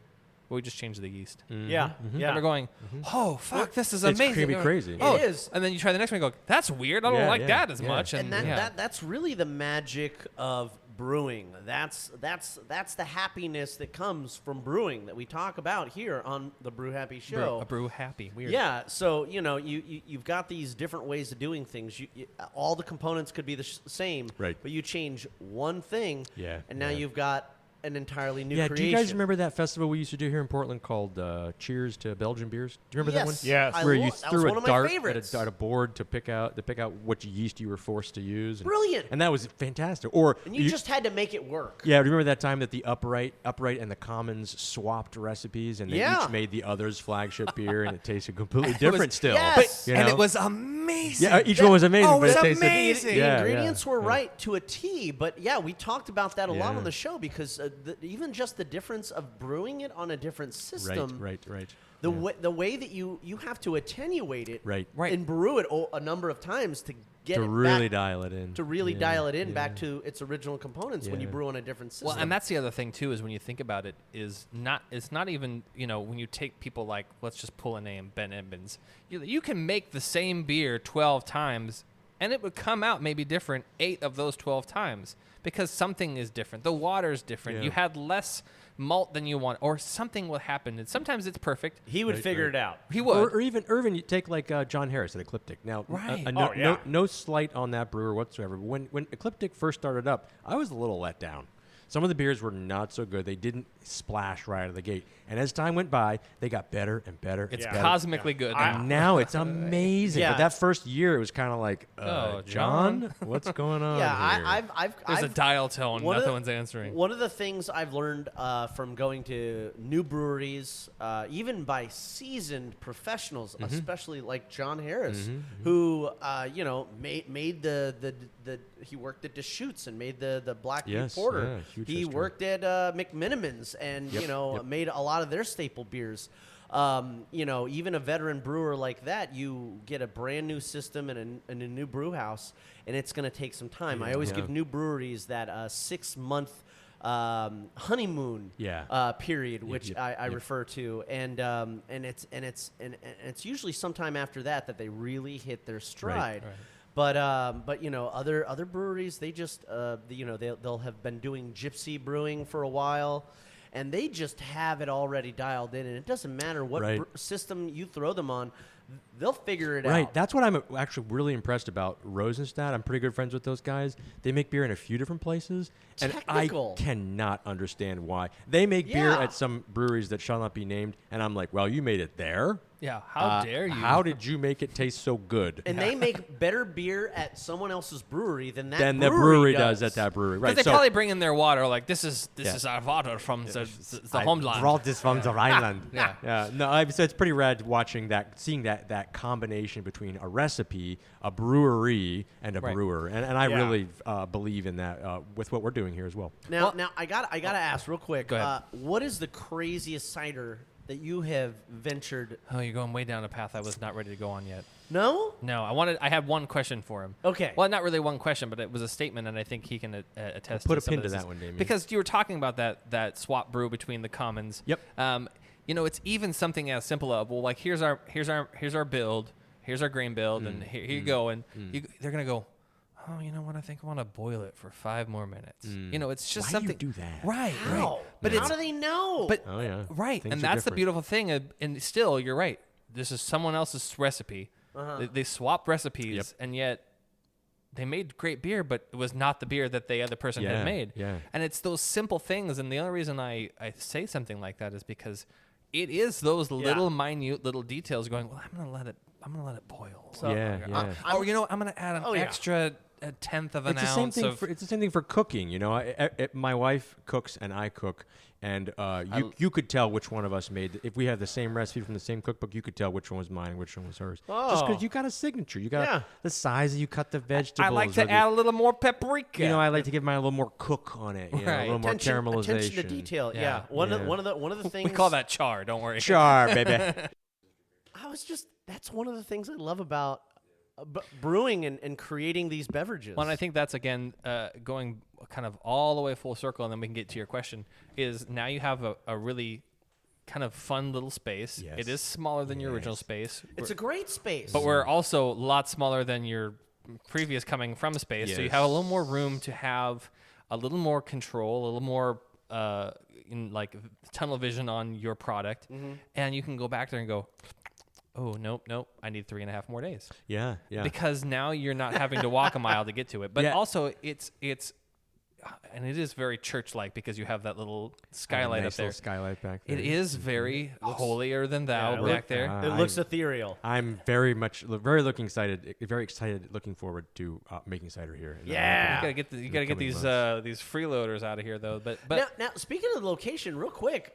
but we just changed the yeast." Mm-hmm. And we're going, "Oh fuck, this is amazing!" It's gonna be crazy. Oh, it is. And then you try the next one, and go, "That's weird. I don't like that as much." And that's really the magic of brewing. That's the happiness that comes from brewing that we talk about here on the Brew Happy show. Brew Happy. Weird. Yeah. So you've got these different ways of doing things. All the components could be the same, right? But you change one thing, and now you've got an entirely new Yeah, creation. do you guys remember that festival we used to do here in Portland called Cheers to Belgian Beers? Do you remember that one? Yes. I Where you that was threw one a of my dart favorites. at a board to pick out which yeast you were forced to use. Brilliant. And that was fantastic. Or And you just had to make it work. Yeah, remember that time that the Upright and the Commons swapped recipes and they each made the other's flagship beer and it tasted completely different still. Yes. You And know? it was amazing. Yeah, each one was amazing. Oh, but it was it tasted, amazing. The ingredients were right to a T, but yeah, we talked about that a lot Yeah. on the show because even just the difference of brewing it on a different system. Right. The way that you have to attenuate it, Right. and brew it a number of times to get To it really back, dial it in. to really Yeah, dial it in yeah. back to its original components when you Yeah. brew on a different system. Well, and that's the other thing too is when you think about it, it's not even when you take people like, let's just pull a name, Ben Edmonds. You can make the same beer 12 times, and it would come out maybe different 8 of those 12 times because something is different. The water's different. Yeah. You had less malt than you want, or something will happen. And sometimes it's perfect. he would figure it out. He would. Or even Irvin, you take like John Harris at Ecliptic. Now, Right. no slight on that brewer whatsoever. But when Ecliptic first started up, I was a little let down. Some of the beers were not so good. They didn't splash right out of the gate. And as time went by, they got better and better. It's and better. cosmically good now. And now it's amazing. Yeah. But that first year, it was kind of like, Oh, John, what's going on Yeah, here? There's a I've dial tone. one of Nothing the- one's answering. One of the things I've learned from going to new breweries, even by seasoned professionals, especially like John Harris, who made the he worked at Deschutes and made the Black Butte Yes, Porter. yeah, huge He history. worked at McMinimans and made a lot of their staple beers. Even a veteran brewer like that, you get a brand new system and a new brew house, and it's going to take some time. I always give new breweries that 6-month honeymoon period, which I refer to, and it's usually sometime after that they really hit their stride. Right. But other breweries, they just they'll have been doing gypsy brewing for a while, and they just have it already dialed in, and it doesn't matter what system you throw them on, they'll figure it out. Right. That's what I'm actually really impressed about Rosenstadt. I'm pretty good friends with those guys. They make beer in a few different places. Technical. And I cannot understand why. They make beer at some breweries that shall not be named, and I'm like, well, you made it there? Yeah, how dare you? How did you make it taste so good? And they make better beer at someone else's brewery than that Than the brewery does at that brewery. Right. Because they probably bring in their water, like, this is our water from the homeland. Brought this from the Rhineland. Yeah. No, so it's pretty rad seeing that combination between a recipe, a brewery, and a brewer. And I really believe in that with what we're doing here as well. Now I gotta ask real quick. Go ahead. What is the craziest cider that you have ventured? Oh, you're going way down a path I was not ready to go on yet. No? No, I had one question for him. Okay. Well, not really one question, but it was a statement, and I think he can attest Put to a some pin of to this. that one, Damian. Because you were talking about that swap brew between the commons. Yep. It's even something as simple as, well, like, here's our build, here's our grain build, and here you go, and they're gonna go, oh, you know what? I think I want to boil it for 5 more minutes. It's just Why something. do you do that? Right. How? Right. But How do they know? But Oh, yeah. right, Things and are that's the different. beautiful thing. And still, you're right. This is someone else's recipe. They swapped recipes, and yet they made great beer, but it was not the beer that the other person had made. Yeah. And it's those simple things. And the only reason I say something like that is because it is those little minute little details going, well, I'm gonna let it boil. So, Yeah. I'm gonna add an extra a tenth of an It's the same ounce thing. of. It's the same thing for cooking. My wife cooks and I cook, and you could tell which one of us made. If we have the same recipe from the same cookbook, you could tell which one was mine and which one was hers. Just because you got a signature, you got the size that you cut the vegetables. I like to add a little more paprika. I like to give mine a little more cook on it. A little more caramelization. Attention to detail. Yeah. One of the things we call that char. Don't worry. Char, baby. That's one of the things I love about brewing and creating these beverages. Well, and I think that's, again, going kind of all the way full circle, and then we can get to your question, is now you have a really kind of fun little space. Yes. It is smaller than your original space. It's a great space. But we're also a lot smaller than your previous coming from space. So you have a little more room to have a little more control, a little more in like tunnel vision on your product. And you can go back there and go, oh, nope, I need 3.5 more days. Yeah. Because now you're not having to walk a mile to get to it. But also, it's and it is very church-like because you have that little skylight nice up there. little skylight back there. It is very holier than thou back there. It looks ethereal. I'm very looking excited, looking forward to making cider here. Yeah. You gotta get these freeloaders out of here though. But now speaking of the location, real quick,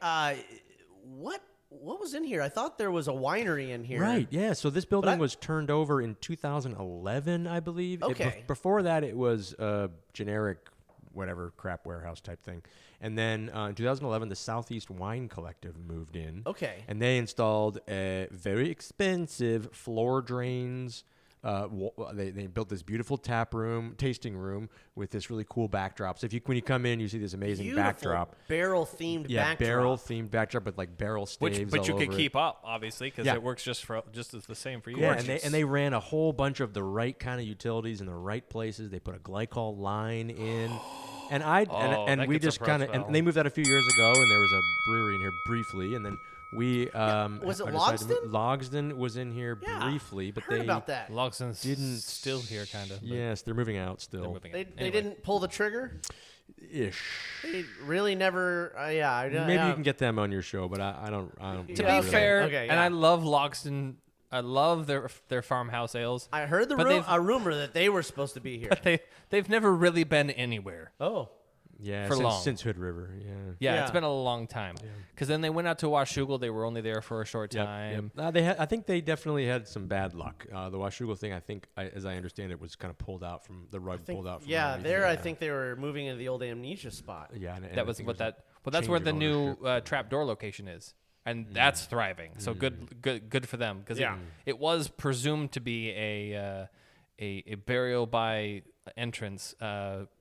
what was in here? I thought there was a winery in here. Right, yeah. So this building was turned over in 2011, I believe. Okay. Before that, it was a generic, whatever, crap warehouse type thing. And then in 2011, the Southeast Wine Collective moved in. Okay. And they installed very expensive floor drains. They built this beautiful tasting room with this really cool backdrop. So when you come in, you see this amazing backdrop. Barrel-themed backdrop. Barrel-themed backdrop with like barrel staves but you all could over keep up, obviously, because it works just as the same for you. Yeah, and they ran a whole bunch of the right kind of utilities in the right places. They put a glycol line in. And we just kind of, and they moved out a few years ago, and there was a brewery in here briefly, and then we was it Logsdon? Logsdon was in here briefly, but heard they about that. Logsdon's didn't still here, kind of. Yes, they're moving out still. They didn't pull the trigger. Ish. They really never. Maybe you can get them on your show, but I don't. To be fair, Okay, and I love Logsdon. I love their farmhouse ales. I heard a rumor that they were supposed to be here. But they've never really been anywhere. Oh. Yeah, for long. Since Hood River, yeah, it's been a long time. Because then they went out to Washougal. They were only there for a short time. I think they definitely had some bad luck. The Washougal thing, as I understand it, was kind of pulled out from the rug. I think they were moving into the old Amnesia spot. Yeah, and that was what that. Well, that's where the new trapdoor location is, and that's thriving. So good for them. Because it was presumed to be a burial by entrance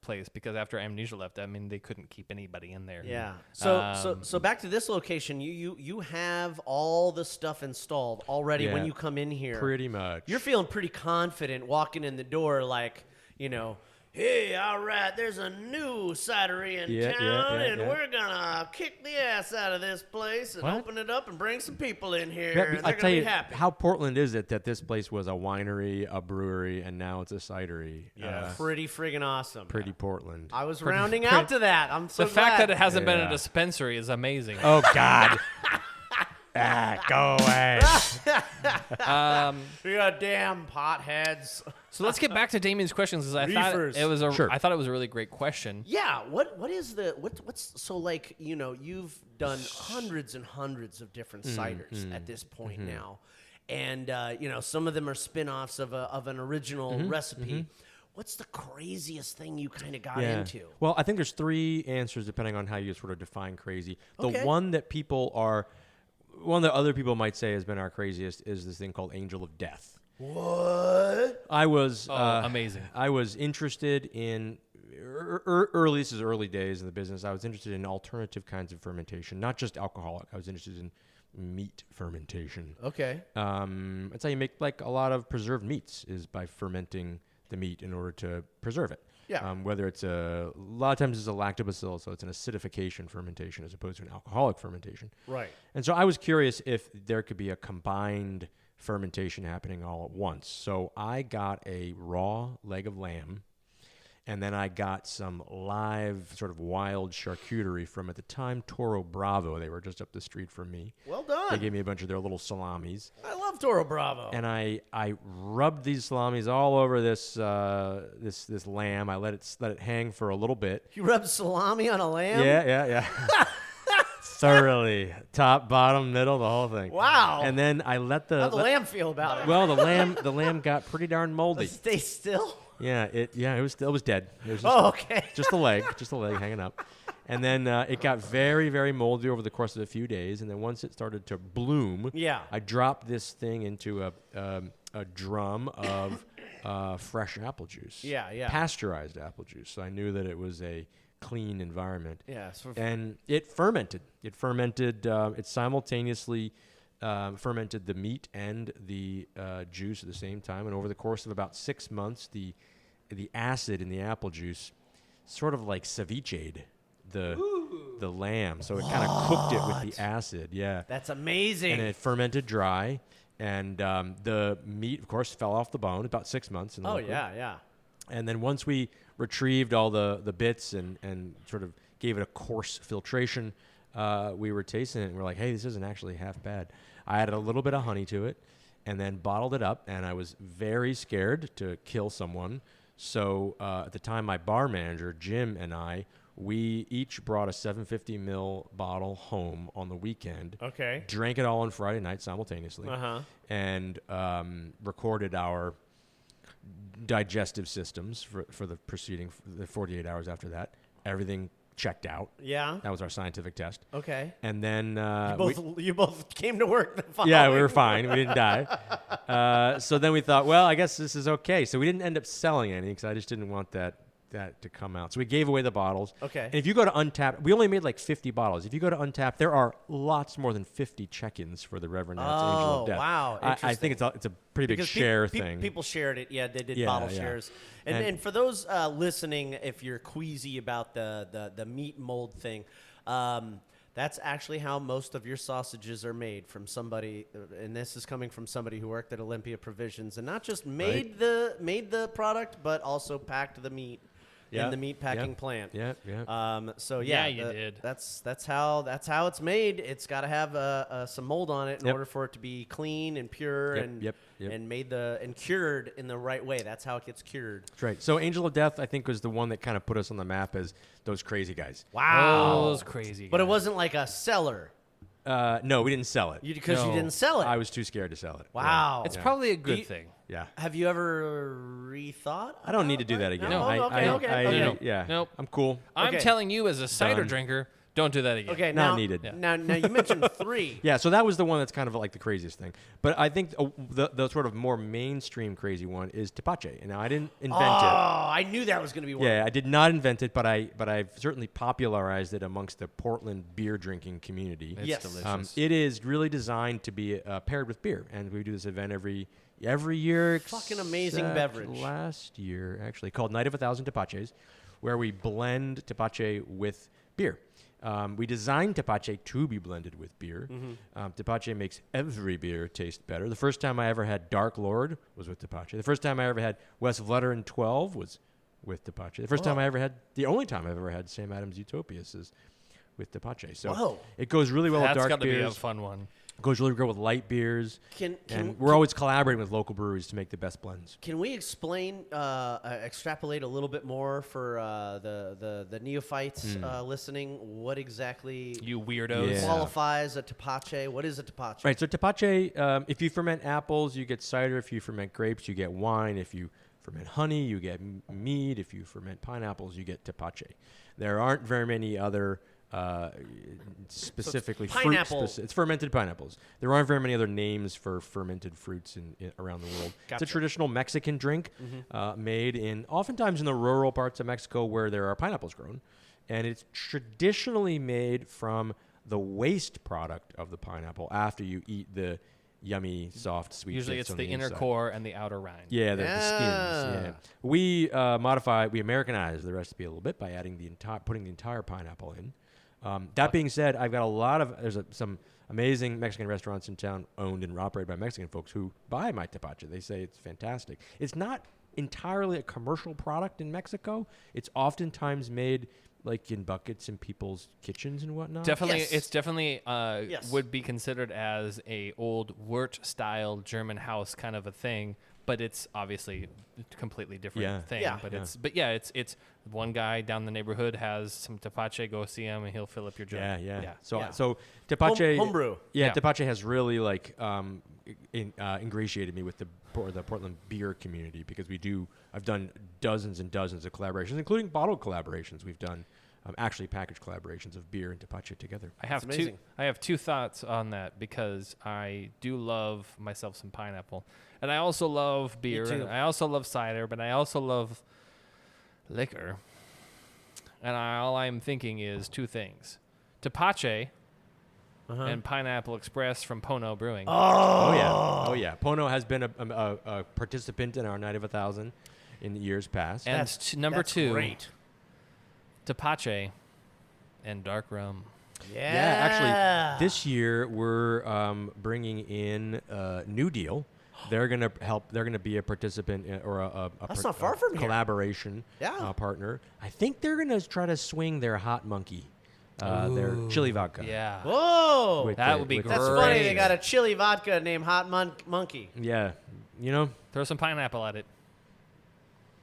place, because after Amnesia left, I mean, they couldn't keep anybody in there. Yeah. So back to this location, you have all the stuff installed already when you come in here. Pretty much. You're feeling pretty confident walking in the door, like, hey, all right, there's a new cidery in town, and we're gonna kick the ass out of this place and open it up and bring some people in here. And they're gonna be happy. How Portland is it that this place was a winery, a brewery, and now it's a cidery? Yeah, pretty friggin' awesome. Pretty Portland. I was rounding out to that. I'm so the fact glad. that it hasn't been a dispensary is amazing. Oh God. Go away. You damn potheads. So let's get back to Damian's questions, because I thought it was a really great question. Yeah. What's so, like, you've done hundreds and hundreds of different ciders at this point now, and some of them are spin-offs of an original recipe. What's the craziest thing you kind of got into? Well, I think there's three answers depending on how you sort of define crazy. The one that other people might say has been our craziest is this thing called Angel of Death. What? I was amazing. I was interested in early. This is early days in the business. I was interested in alternative kinds of fermentation, not just alcoholic. I was interested in meat fermentation. Okay. That's how you make like a lot of preserved meats, is by fermenting the meat in order to preserve it. Yeah. Whether it's a lot of times it's a lactobacillus, so it's an acidification fermentation as opposed to an alcoholic fermentation. Right. And so I was curious if there could be a combined fermentation happening all at once. So I got a raw leg of lamb, and then I got some live sort of wild charcuterie from, at the time, Toro Bravo. They were just up the street from me. Well done. They gave me a bunch of their little salamis. I love Toro Bravo. And I rubbed these salamis all over this lamb. I let it hang for a little bit. You rubbed salami on a lamb? Yeah. Thoroughly, top, bottom, middle, the whole thing. Wow. And then I let the How'd the lamb feel about it? Well, the lamb got pretty darn moldy. Does it stay still? Yeah, it was dead. It was just, okay. just a leg hanging up. And then it got very, very moldy over the course of a few days. And then once it started to bloom, I dropped this thing into a drum of fresh apple juice. Yeah. Pasteurized apple juice. So I knew that it was a clean environment. Yeah. And it fermented. It simultaneously fermented the meat and the juice at the same time. And over the course of about 6 months, the acid in the apple juice sort of like ceviche'd the lamb. So it kind of cooked it with the acid. Yeah. That's amazing. And it fermented dry. And the meat, of course, fell off the bone about 6 months. In the liquid. Yeah. And then once we retrieved all the bits and sort of gave it a coarse filtration, we were tasting it and we're like, hey, this isn't actually half bad. I added a little bit of honey to it and then bottled it up, and I was very scared to kill someone. So at the time, my bar manager, Jim, and we each brought a 750 ml bottle home on the weekend. Okay. Drank it all on Friday night simultaneously. And recorded our digestive systems for the preceding the 48 hours after that. Everything checked out. Yeah. That was our scientific test. Okay. And then you both came to work the following. Yeah, we were fine. We didn't die. So then we thought, well, I guess this is okay. So we didn't end up selling any because I just didn't want that to come out. So we gave away the bottles. Okay. And if you go to Untapped, we only made like 50 bottles. If you go to Untapped, there are lots more than 50 check-ins for the Reverend Nat's Angel of Death. Wow. I think it's a pretty big share thing. People shared it. Yeah, they did bottle shares. And for those listening, if you're queasy about the meat mold thing, that's actually how most of your sausages are made, from somebody, and this is coming from somebody who worked at Olympia Provisions and not just made the product, but also packed the meat in the meat packing plant. Yeah. You did. That's how it's made. It's got to have some mold on it in order for it to be clean and pure and made and cured in the right way. That's how it gets cured. That's right. So Angel of Death, I think, was the one that kind of put us on the map as those crazy guys. Wow. Those crazy guys. But it wasn't like a seller. No, we didn't sell it. Because you didn't sell it. I was too scared to sell it. Wow. It's probably a good thing. Yeah. Have you ever rethought? I don't need to do that again. No? Okay. Yeah. Nope. I'm cool. I'm telling you, as a cider drinker, don't do that again. Okay, Not now, needed. Now you mentioned 3. Yeah, so that was the one that's kind of like the craziest thing. But I think the sort of more mainstream crazy one is Tepache. And now I didn't invent it. I knew that was going to be one. Yeah, I did not invent it, but I've certainly popularized it amongst the Portland beer drinking community. It's delicious. It is really designed to be paired with beer, and we do this event every year. Fucking amazing except beverage. Last year, actually, called Night of 1,000 Tepaches, where we blend Tepache with beer. We designed Tepache to be blended with beer. Tepache makes every beer taste better. The first time I ever had Dark Lord was with Tepache. The first time I ever had West Veteran 12 was with Tepache. The only time I've ever had Sam Adams Utopias is with Tepache. So it goes really well with dark beers. That's got to be a fun one. Goes really good with light beers. And we're always collaborating with local breweries to make the best blends. Can we extrapolate a little bit more for the neophytes listening? What exactly you weirdos qualifies a Tepache? What is a Tepache? Right. So Tepache, if you ferment apples, you get cider. If you ferment grapes, you get wine. If you ferment honey, you get mead. If you ferment pineapples, you get Tepache. There aren't very many other. Specifically pineapple. It's fermented pineapples. There aren't very many other names for fermented fruits around the world. Gotcha. It's a traditional Mexican drink made oftentimes in the rural parts of Mexico where there are pineapples grown. And it's traditionally made from the waste product of the pineapple after you eat the yummy, soft, sweet Usually bits it's on the inner inside. core and the outer rind. Yeah, the skins. Yeah. We Americanized the recipe a little bit by adding putting the entire pineapple in. That being said, I've got there's some amazing Mexican restaurants in town owned and operated by Mexican folks who buy my Tepache. They say it's fantastic. It's not entirely a commercial product in Mexico. It's oftentimes made like in buckets in people's kitchens and whatnot. Definitely, it's definitely would be considered as a old Wirt style German house kind of a thing. But it's obviously a completely different thing. Yeah. It's one guy down the neighborhood has some Tepache. Go see him, and he'll fill up your jug. Yeah. So Tepache homebrew. Yeah, Tepache has really like ingratiated me with the Portland beer community because I've done dozens and dozens of collaborations, including bottled collaborations. We've done actually packaged collaborations of beer and Tepache together. I have two thoughts on that because I do love myself some pineapple. And I also love beer, and I also love cider, but I also love liquor. And all I'm thinking is two things. Tepache and Pineapple Express from Pono Brewing. Oh yeah. Pono has been a participant in our Night of 1,000 in the years past. And number two, great. Tepache and dark rum. Yeah. Actually, this year we're bringing in New Deal. They're gonna help. They're gonna be a participant or That's not far from here. collaboration partner. I think they're gonna try to swing their hot monkey, their chili vodka. Yeah. Whoa, that would be great. That's funny. They got a chili vodka named Hot Monkey. Yeah, you know, throw some pineapple at it.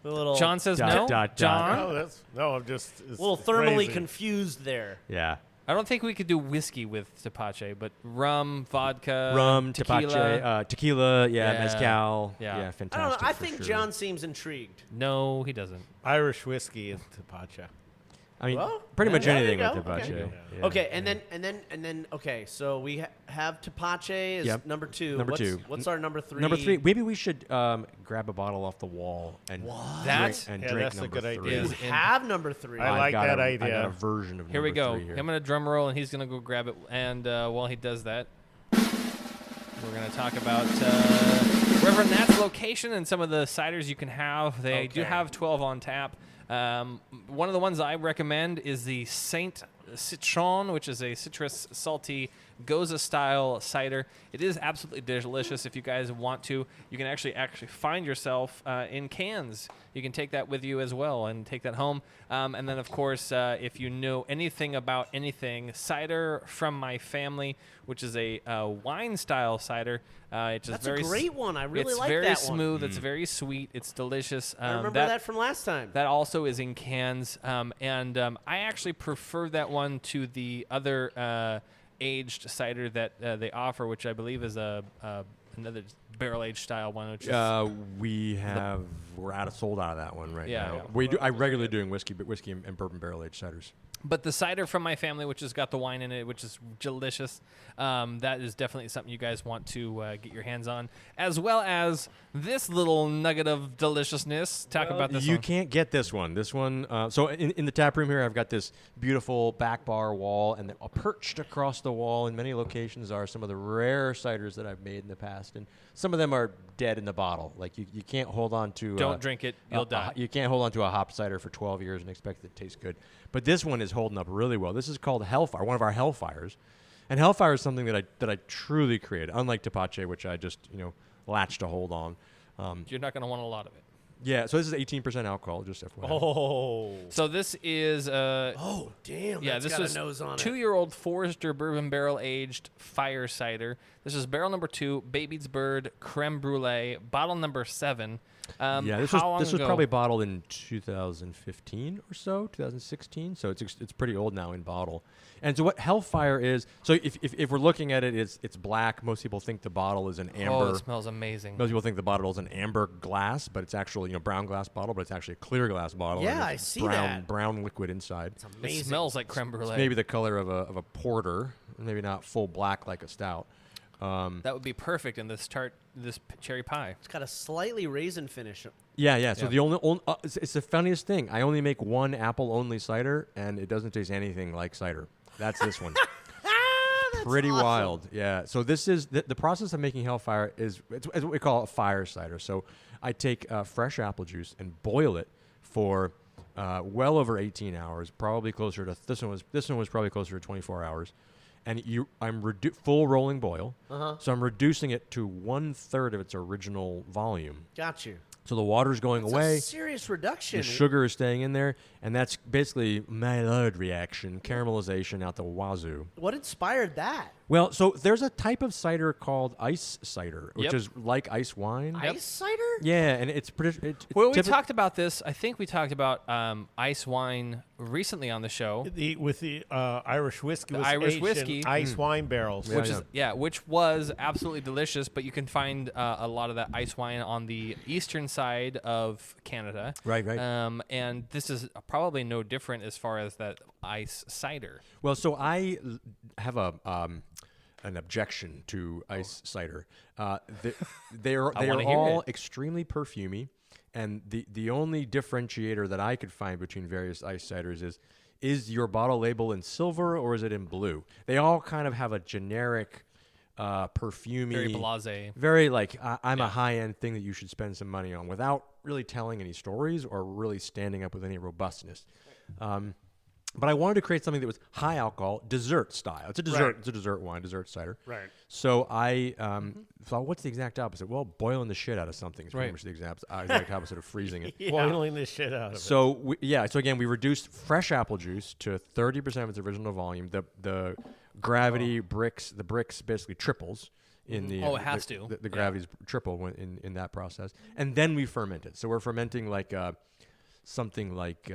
A little John says no. John, No, I'm just a little thermally confused there. Yeah. I don't think we could do whiskey with Tepache, but rum, vodka, tequila, tequila, mezcal, fantastic. I don't know. I think John seems intrigued. No, he doesn't. Irish whiskey is Tepache. I mean, pretty much anything with Tepache. Okay. Yeah. Okay, and then okay. So we have Tepache as number 2. What's our number 3? Number 3. Maybe we should grab a bottle off the wall and What? drink That's number a good 3. idea. We have number 3. I like that idea. I got a version of Here we number go. 3 here. I'm going to drum roll, and he's going to go grab it. And while he does that, we're going to talk about Reverend Nat's location and some of the ciders you can have. They do have 12 on tap. One of the ones I recommend is the Saint Citron, which is a citrus, salty, Goza-style cider. It is absolutely delicious. If you guys want to, you can actually find yourself in cans. You can take that with you as well and take that home. And then, of course, if you know anything about anything, Cider from My Family, which is a wine-style cider. It's just That's a great one. I really like that one. It's very smooth. It's very sweet. It's delicious. I remember that from last time. That also is in cans. And I actually prefer that one to the other aged cider that they offer, which I believe is another barrel-aged style one. Which is we're sold out of that one right now. Yeah. We do. I regularly doing whiskey and bourbon barrel-aged ciders. But the cider from My Family, which has got the wine in it, which is delicious, that is definitely something you guys want to get your hands on, as well as this little nugget of deliciousness. Talk about this one. You can't get this one. This one. So in the tap room here, I've got this beautiful back bar wall, and perched across the wall in many locations are some of the rare ciders that I've made in the past, and some of them are dead in the bottle. Like you can't hold on to. Don't drink it; you'll die. You can't hold on to a hop cider for 12 years and expect it to taste good. But this one is holding up really well. This is called Hellfire, one of our Hellfires, and Hellfire is something that I truly created. Unlike Tepache, which I just latched a hold on. You're not going to want a lot of it. Yeah, so this is 18% alcohol, just FYI. Oh. So this is oh, damn. Yeah, that's this got was a nose on 2-year-old Forester bourbon barrel aged fire cider. This is barrel number 2, Baby's Bird creme brulee, bottle number 7. This was probably bottled in 2015 or so, 2016. So it's pretty old now in bottle. And so what Hellfire is, so if we're looking at it, it's black. Most people think the bottle is an amber. Oh, it smells amazing. Most people think the bottle is an amber glass, but it's actually brown glass bottle, but it's actually a clear glass bottle. Yeah, I see that. Brown liquid inside. It's amazing. It smells like creme brulee. It's maybe the color of a porter, maybe not full black like a stout. That would be perfect in this cherry pie. It's got a slightly raisin finish. Yeah. So the only it's the funniest thing. I only make one apple-only cider, and it doesn't taste anything like cider. That's this one. Pretty awesome. wild. Yeah. So this is the process of making Hellfire is it's what we call a fire cider. So I take fresh apple juice and boil it for well over 18 hours. Probably closer to this one was probably closer to 24 hours. And I'm full rolling boil, so I'm reducing it to 1/3 of its original volume. Got you. So the water's going away. A serious reduction. The sugar is staying in there, and that's basically Maillard reaction, caramelization out the wazoo. What inspired that? Well, so there's a type of cider called ice cider, which Yep. is like ice wine. Ice cider? Yeah, and it's pretty. Well, we talked about this. I think we talked about ice wine recently on the show. With the Irish whiskey, The was Irish aged whiskey. in ice wine barrels. Which was absolutely delicious. But you can find a lot of that ice wine on the eastern side of Canada. Right. And this is probably no different as far as that ice cider. Well, so I have an objection to ice cider. They are all extremely perfumey, and the only differentiator that I could find between various ice ciders is your bottle label in silver or is it in blue? They all kind of have a generic perfumey, Very blasé. very like I'm a high-end thing that you should spend some money on without really telling any stories or really standing up with any robustness. But I wanted to create something that was high alcohol, dessert style. It's a dessert. Right. It's a dessert wine, dessert cider. Right. So I thought, what's the exact opposite? Well, boiling the shit out of something is pretty much the exact opposite of freezing it. Boiling the shit out of it. So so again, we reduced fresh apple juice to 30% of its original volume. The gravity bricks basically triples in the. It has to. The gravity's triple in that process, and then we ferment it. So we're fermenting like something like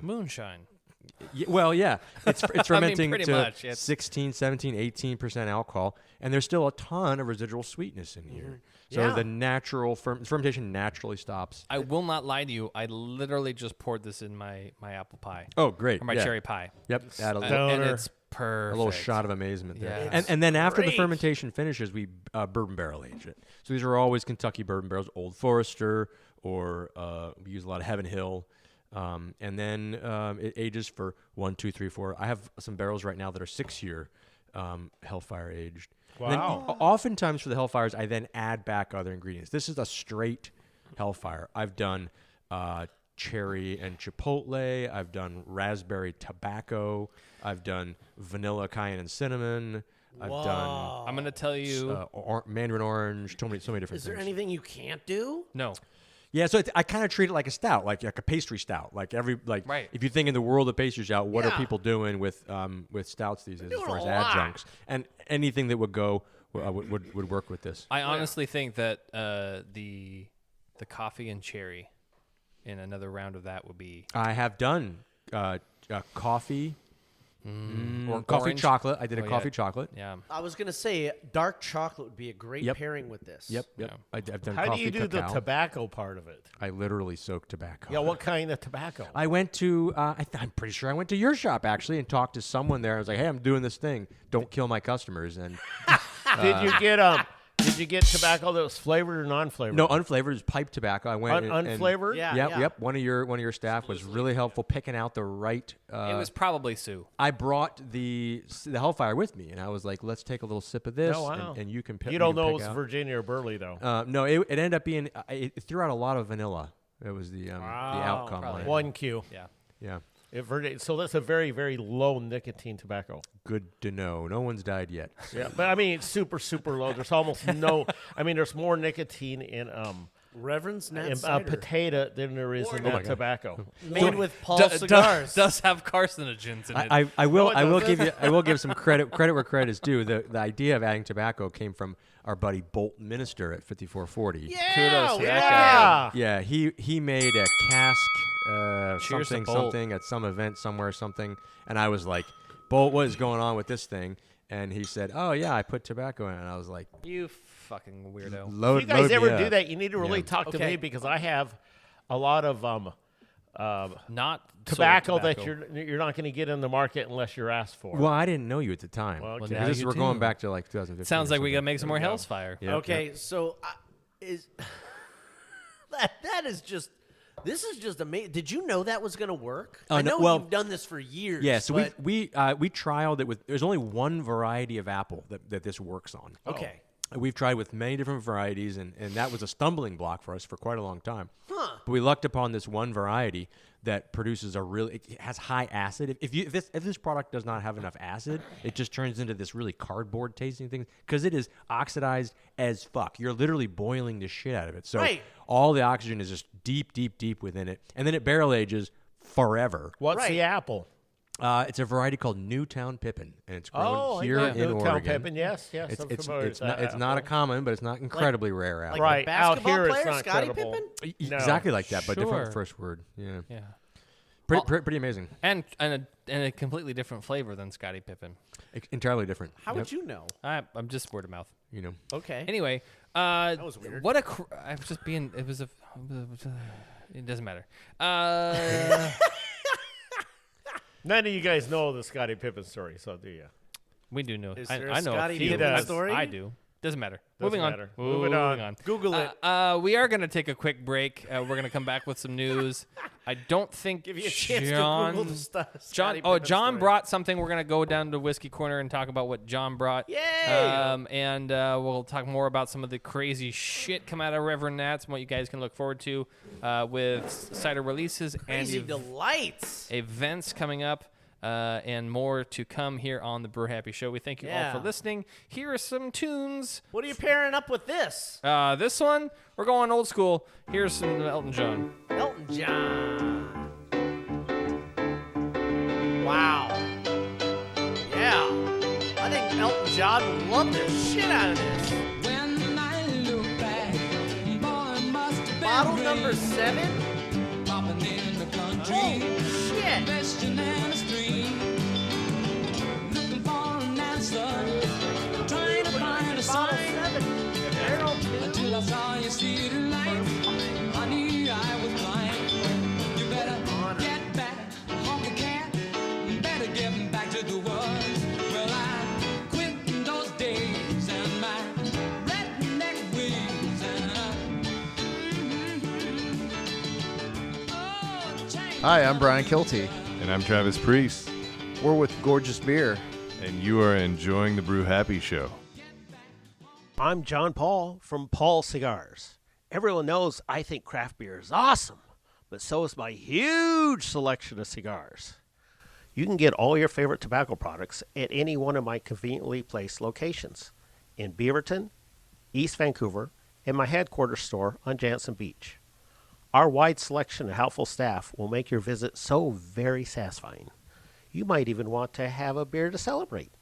moonshine. It's fermenting pretty to much, 16, 17, 18% alcohol, and there's still a ton of residual sweetness in here. So the natural fermentation naturally stops. I will not lie to you. I literally just poured this in my apple pie. Oh, great. Or my cherry pie. Yep. Add a And it's perfect. a little shot of amazement there. Yes. And then after the Great. fermentation finishes, we bourbon barrel age it. So these are always Kentucky bourbon barrels, Old Forester, or we use a lot of Heaven Hill. And then it ages for 1, 2, 3, 4. I have some barrels right now that are 6-year Hellfire aged. Wow. And then oftentimes for the Hellfires, I then add back other ingredients. This is a straight Hellfire. I've done cherry and chipotle. I've done raspberry tobacco. I've done vanilla, cayenne, and cinnamon. I've done I'm going to tell you. mandarin orange. So many different things. Is there anything you can't do? No. Yeah, so I kind of treat it like a stout, like a pastry stout. Like Right. if you think in the world of pastry stout, what are Yeah. people doing with stouts these days as doing far as a lot. adjuncts? And anything that would go would work with this. I honestly think that the coffee and cherry in another round of that would be. I have done coffee. Or coffee orange. chocolate. I did a Oh, coffee yeah. chocolate. Yeah. I was gonna say dark chocolate would be a great Yep. pairing with this. Yep. Yeah. I've done How do coffee you do the cacao. tobacco part of it? I literally soak tobacco. Yeah, what kind of tobacco? I went to, I'm pretty sure I went to your shop actually and talked to someone there. I was like, hey, I'm doing this thing. Don't kill my customers. And Did you get tobacco that was flavored or non-flavored? no, unflavored is pipe tobacco. I went and unflavored? Yeah. Yep. One of your staff was really helpful picking out the right. It was probably Sue. I brought the Hellfire with me, and I was like, let's take a little sip of this, Oh, wow. and you can pick. You don't can know pick it was out. Virginia or Burley, though. No, it ended up being. It threw out a lot of vanilla. It was the outcome. probably. on it. 1Q. Yeah. Yeah. So that's a very, very low nicotine tobacco. Good to know. No one's died yet. Yeah, but I mean, it's super, super low. There's almost no. I mean, there's more nicotine in Reverend Nat cider. potato than there is in that tobacco. Made with Paul cigars. Does have carcinogens in it. I will give some credit where credit is due. The idea of adding tobacco came from our buddy Bolton Minister at 5440. Yeah, Kudos to that Yeah. Yeah, he made a cask Cheers to something Bolt. something at some event somewhere something, and I was like, Bolt, what is going on with this thing? And he said, oh yeah, I put tobacco in it. And I was like, You fucking weirdo. If you guys ever do that, you need to really Yeah. talk to Okay. me because I have a lot of Not tobacco sold that you're not going to get in the market unless you're asked for. Well, I didn't know you at the time. Well, okay. now This you we're going do. back to like 2015. Sounds like we got gotta make some more Hell's Fire. Yep, Okay, so is that is just. This is just amazing. Did you know that was going to work? I know you've done this for years. Yeah, so but- we trialed it with. There's only one variety of apple that this works on. Okay. We've tried with many different varieties, and that was a stumbling block for us for quite a long time. Huh. But we lucked upon this one variety that produces it has high acid. If this product does not have enough acid, it just turns into this really cardboard tasting thing because it is oxidized as fuck. You're literally boiling the shit out of it. So Right. all the oxygen is just deep, deep, deep within it, and then it barrel ages forever. What's Right. the apple? It's a variety called Newtown Pippin, and it's grown here I in know Oregon. Newtown Pippin. Yes, It's I'm familiar with that it's not a apple. common, but it's not incredibly rare apple. Like Right, the out basketball here it's player, not Scottie credible. Pippen? No. Exactly like that, but Sure. different first word. Yeah, Yeah. pretty amazing. And a completely different flavor than Scottie Pippen. Entirely different. How Yep. would you know? I'm just word of mouth. You know. Okay. Anyway, was weird. What I was just being. It was a. It doesn't matter. None of you guys know the Scottie Pippen story, so do you? We do know. Is I there a know Scottie a few. Pippen does. story? I do. Doesn't matter. Doesn't Moving matter. on. Moving on. Google it. We are going to take a quick break. We're going to come back with some news. I don't think Give you a chance John, to Google the stuff. John brought something. We're going to go down to Whiskey Corner and talk about what John brought. Yay! And we'll talk more about some of the crazy shit come out of Reverend Nats and what you guys can look forward to with cider releases Crazy and delights. events coming up. And more to come here on the Brew Happy Show. We thank you all for listening. Here are some tunes. What are you pairing up with this? This one, we're going old school. Here's some Elton John. Elton John. Wow. Yeah. I think Elton John would love the shit out of this. When I look back, boy, must have been Bottle great. number 7? Popping in the country. Oh, shit. Question and a stream. Looking for an answer. Trying to find a Bottle sign. 7. Barrel 2. Until I saw you see the light. I knew I was blind. You better get back, honky cat. Better get back to the woods. Well, I quit those days and my redneck ways. Hi, I'm Brian Kilty. And I'm Travis Priest. We're with Gorgeous Beer. And you are enjoying the Brew Happy Show. I'm John Paul from Paul Cigars. Everyone knows I think craft beer is awesome, but so is my huge selection of cigars. You can get all your favorite tobacco products at any one of my conveniently placed locations in Beaverton, East Vancouver, and my headquarters store on Jansen Beach. Our wide selection and helpful staff will make your visit so very satisfying. You might even want to have a beer to celebrate.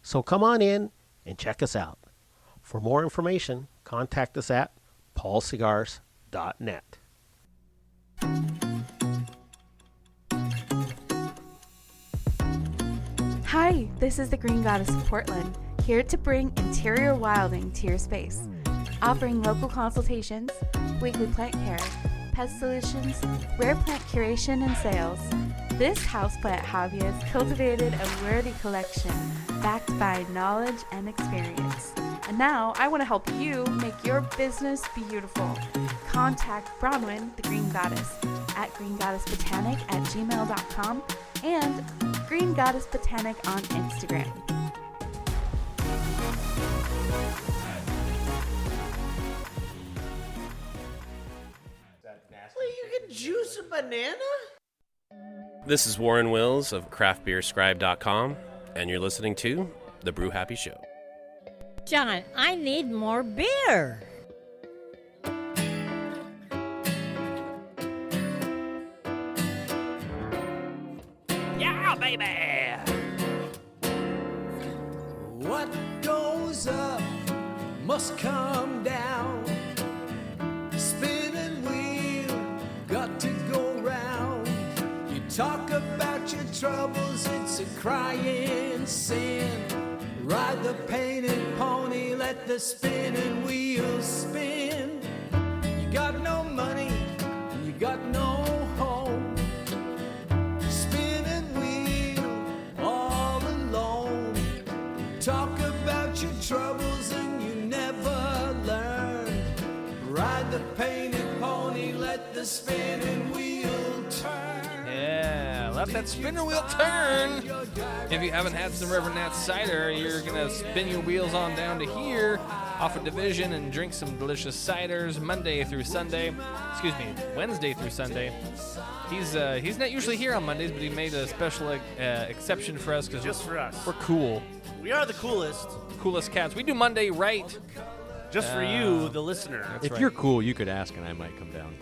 So come on in and check us out. For more information, contact us at paulcigars.net. Hi, this is the Green Goddess of Portland, here to bring interior wilding to your space. Offering local consultations, weekly plant care, pest solutions, rare plant curation and sales. This houseplant hobby has cultivated a worthy collection backed by knowledge and experience. And now I want to help you make your business beautiful. Contact Bronwyn, the Green Goddess, at greengoddessbotanic@gmail.com and Green Goddess Botanic on Instagram. Well, you can juice a banana? This is Warren Wills of craftbeerscribe.com, and you're listening to The Brew Happy Show. John, I need more beer. Yeah, baby! What goes up must come down. Spinning wheel, got to go round. You talk about your troubles, it's a crying sin. Ride the painted pony, let the spinning wheel spin. You got no money, you got no home. Spinning wheel, all alone. Talk about your troubles and you never learn. Ride the painted pony, let the spinning wheel turn. Yeah, let that spinner wheel turn. If you haven't had some Reverend Nat cider, you're gonna spin your wheels on down to here off of Division and drink some delicious ciders Monday through Sunday. Excuse me, Wednesday through Sunday. He's not usually here on Mondays, but he made a special exception for us because Just for us. we're cool, We are the coolest. coolest cats. We do Monday right. Just for you, the listener. If you're cool, you could ask, and I might come down.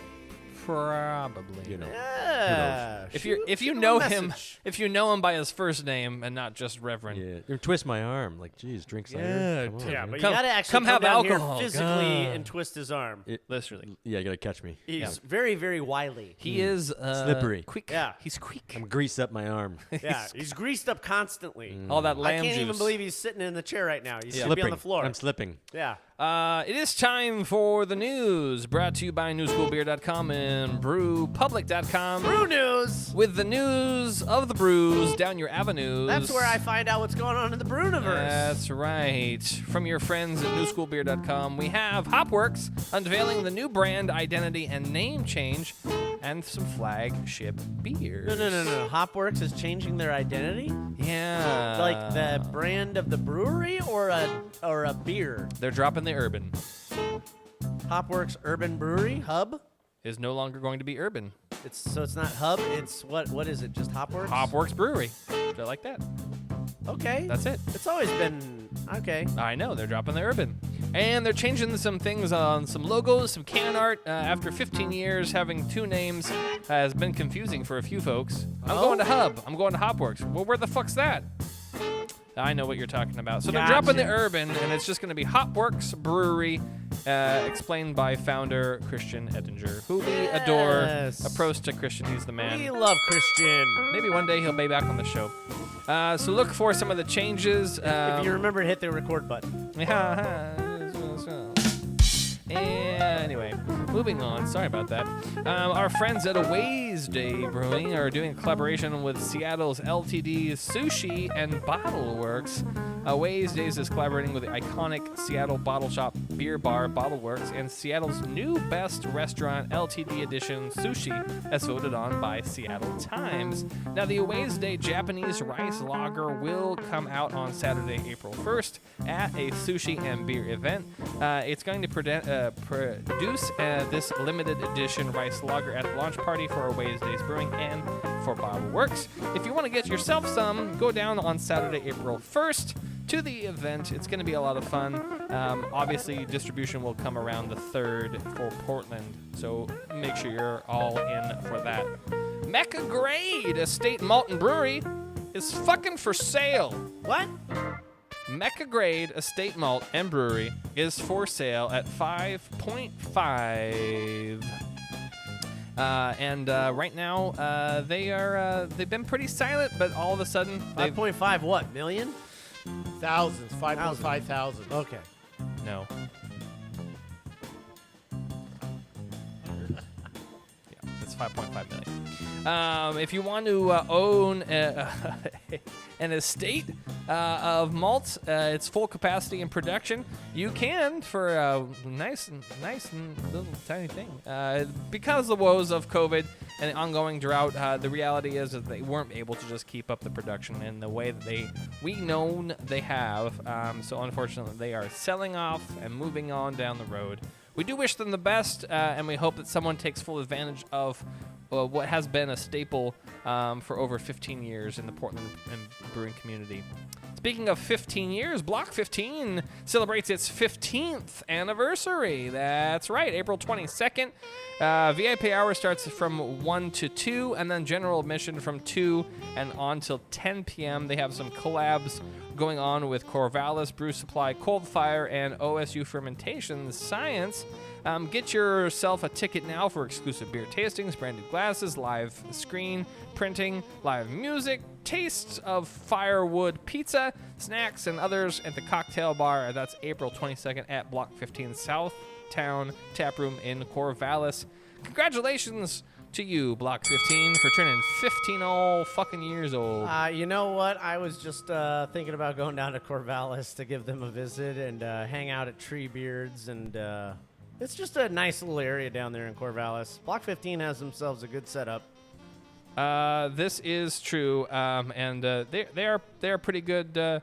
Probably. You know. Yeah. If you shoot him know a him, message. if you know him by his first name and not just Reverend. Yeah. You twist my arm. Like, geez, drink cider. Yeah, Come on, Yeah, man. but Come- you gotta actually come have down alcohol. here physically God. and twist his arm. Literally. Yeah, you gotta catch me. He's very, very wily. He is Slippery. Quick. Yeah. He's quick. I'm greased up my arm. Yeah, he's greased up constantly. All that I lamb can't juice. even believe he's sitting in the chair right now. He should be on Slipping. the floor. I'm slipping. Yeah. It is time for the news, brought to you by newschoolbeer.com and brewpublic.com. Brew news! With the news of the brews down your avenues. That's where I find out what's going on in the Brewniverse. That's right. From your friends at newschoolbeer.com, we have Hopworks unveiling the new brand identity and name change, and some flagship beers. No. Hopworks is changing their identity? Yeah. Like the brand of the brewery or a beer? They're dropping the urban. Hopworks Urban Brewery Hub is no longer going to be urban. It's not Hub. It's what is it? Just Hopworks? Hopworks Brewery. I like that. Okay. That's it. It's always been okay. I know. They're dropping the urban. And they're changing some things on some logos, some can art. After 15 years, having two names has been confusing for a few folks. I'm going to Hub. I'm going to Hopworks. Well, where the fuck's that? I know what you're talking about. So they're dropping the urban, and it's just going to be Hopworks Brewery, explained by founder Christian Ettinger, who we adore. A prost to Christian. He's the man. We love Christian. Maybe one day he'll be back on the show. So look for some of the changes. If you remember, hit the record button. Anyway, moving on. Sorry about that. Our friends at Aways Day Brewing are doing a collaboration with Seattle's LTD Sushi and Bottle Works. Aways Days is collaborating with the iconic Seattle bottle shop Beer Bar Bottle Works and Seattle's new best restaurant LTD edition Sushi, as voted on by Seattle Times. Now, the Aways Day Japanese rice lager will come out on Saturday, April 1st at a sushi and beer event. It's going to produce this limited edition rice lager at the launch party for Aways Days Brewing and for Bottle Works. If you want to get yourself some, go down on Saturday, April 1st to the event. It's going to be a lot of fun. Obviously, distribution will come around the 3rd for Portland, so make sure you're all in for that. Mecca Grade Estate Malt and Brewery is fucking for sale. What? Mecca Grade Estate Malt and Brewery is for sale at 5.5. And right now, they've been pretty silent, but all of a sudden, 5.5 what? Million? Thousands. 5.5 thousand. Okay. No. Yeah, it's 5.5 million. If you want to own an estate of malt, its full capacity and production, you can for a nice little tiny thing. Because of the woes of COVID and the ongoing drought, the reality is that they weren't able to just keep up the production in the way that we know they have. So unfortunately, they are selling off and moving on down the road. We do wish them the best, and we hope that someone takes full advantage of what has been a staple for over 15 years in the Portland and brewing community. Speaking of 15 years, Block 15 celebrates its 15th anniversary. That's right, April 22nd. VIP hour starts from 1 to 2, and then general admission from 2 and on till 10 p.m. They have some collabs going on with Corvallis, Brew Supply, Cold Fire, and OSU Fermentation Science. Get yourself a ticket now for exclusive beer tastings, branded glasses, live screen printing, live music, tastes of firewood pizza, snacks, and others at the cocktail bar. That's April 22nd at Block 15 Southtown Taproom in Corvallis. Congratulations to you, Block 15, for turning 15 all fucking years old. You know what? I was just thinking about going down to Corvallis to give them a visit and hang out at Treebeards, and it's just a nice little area down there in Corvallis. Block 15 has themselves a good setup. This is true, and they are pretty good. They're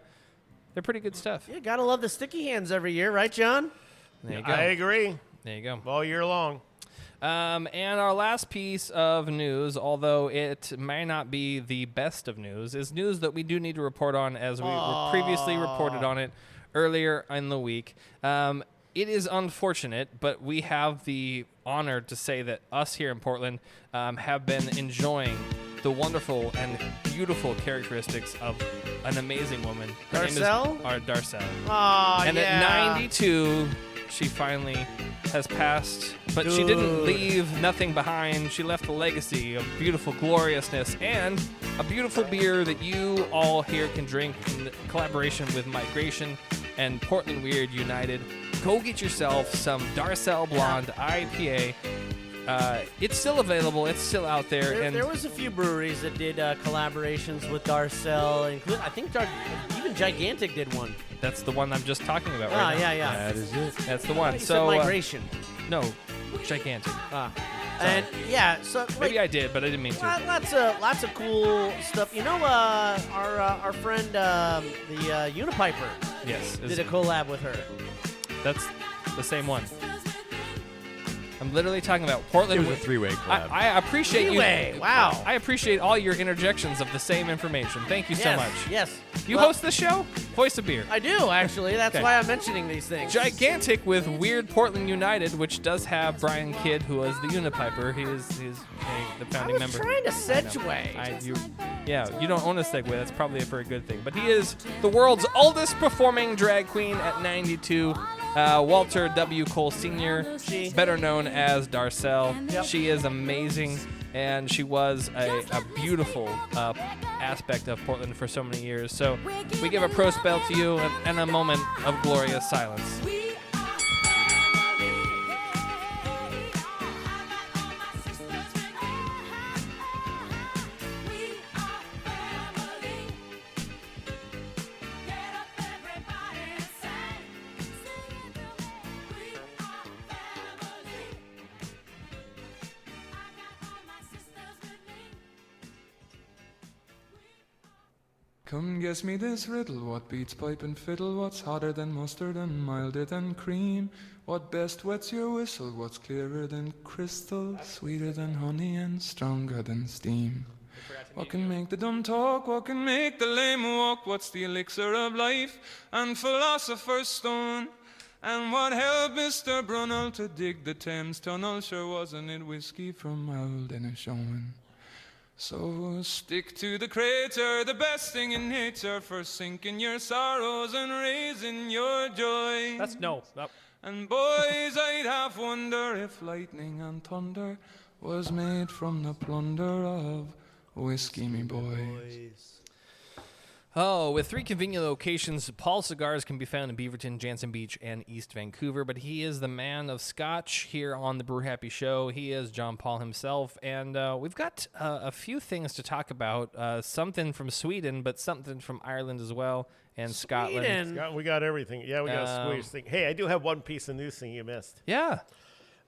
pretty good stuff. Yeah, gotta love the sticky hands every year, right, John? There you go. I agree. There you go. All year long. And our last piece of news, although it may not be the best of news, is news that we do need to report on, as we previously reported on it earlier in the week. It is unfortunate, but we have the honor to say that us here in Portland have been enjoying the wonderful and beautiful characteristics of an amazing woman. Her Darcel? name is Darcel. Oh, and yeah. at 92, she finally has passed, but she didn't leave nothing behind. She left a legacy of beautiful gloriousness and a beautiful beer that you all here can drink in collaboration with Migration and Portland Weird United. go get yourself some Darcel Blonde IPA. It's still available. It's still out there. There was a few breweries that did collaborations with Darcel. I think even Gigantic did one. That's the one I'm just talking about right now. Yeah. That is it. That's the one. You So said Migration. no, Gigantic. And yeah, so Maybe I did, but I didn't mean to. Lots of cool stuff. You know, our friend the Unipiper. Yes, did a collab with her. That's the same one. I'm literally talking about Portland. It was a three-way collab. I appreciate Three-way, you. wow. I appreciate all your interjections of the same information. Thank you so much. Yes. You host the show? Voice of Beer. I do, actually. That's Okay. why I'm mentioning these things. Gigantic with Weird Portland United, which does have Brian Kidd, who was the Unipiper. He's the founding member. I was trying to segue. You don't own a Segway. That's probably a very good thing. But he is the world's oldest performing drag queen at 92. Walter W. Cole Sr., better known as Darcel. Yep. She is amazing, and she was a beautiful aspect of Portland for so many years. So we give a pro spell to you and a moment of glorious silence. Come guess me this riddle, what beats pipe and fiddle, what's hotter than mustard and milder than cream? What best wets your whistle, what's clearer than crystal, sweeter than honey and stronger than steam? What can make the dumb talk, what can make the lame walk, what's the elixir of life and philosopher's stone? And what helped Mr. Brunel to dig the Thames tunnel, sure wasn't it whiskey from old Inishowen? So stick to the crater, the best thing in nature, for sinking your sorrows and raising your joy. That's no. And boys, I'd half wonder if lightning and thunder was made from the plunder of whiskey, me boys. Oh, with 3 convenient locations, Paul Cigars can be found in Beaverton, Jansen Beach, and East Vancouver. But he is the man of Scotch here on the Brew Happy Show. He is John Paul himself. And we've got a few things to talk about. Something from Sweden, but something from Ireland as well, and Scotland. We got everything. Yeah, we got a Swedish thing. Hey, I do have one piece of news thing you missed. Yeah.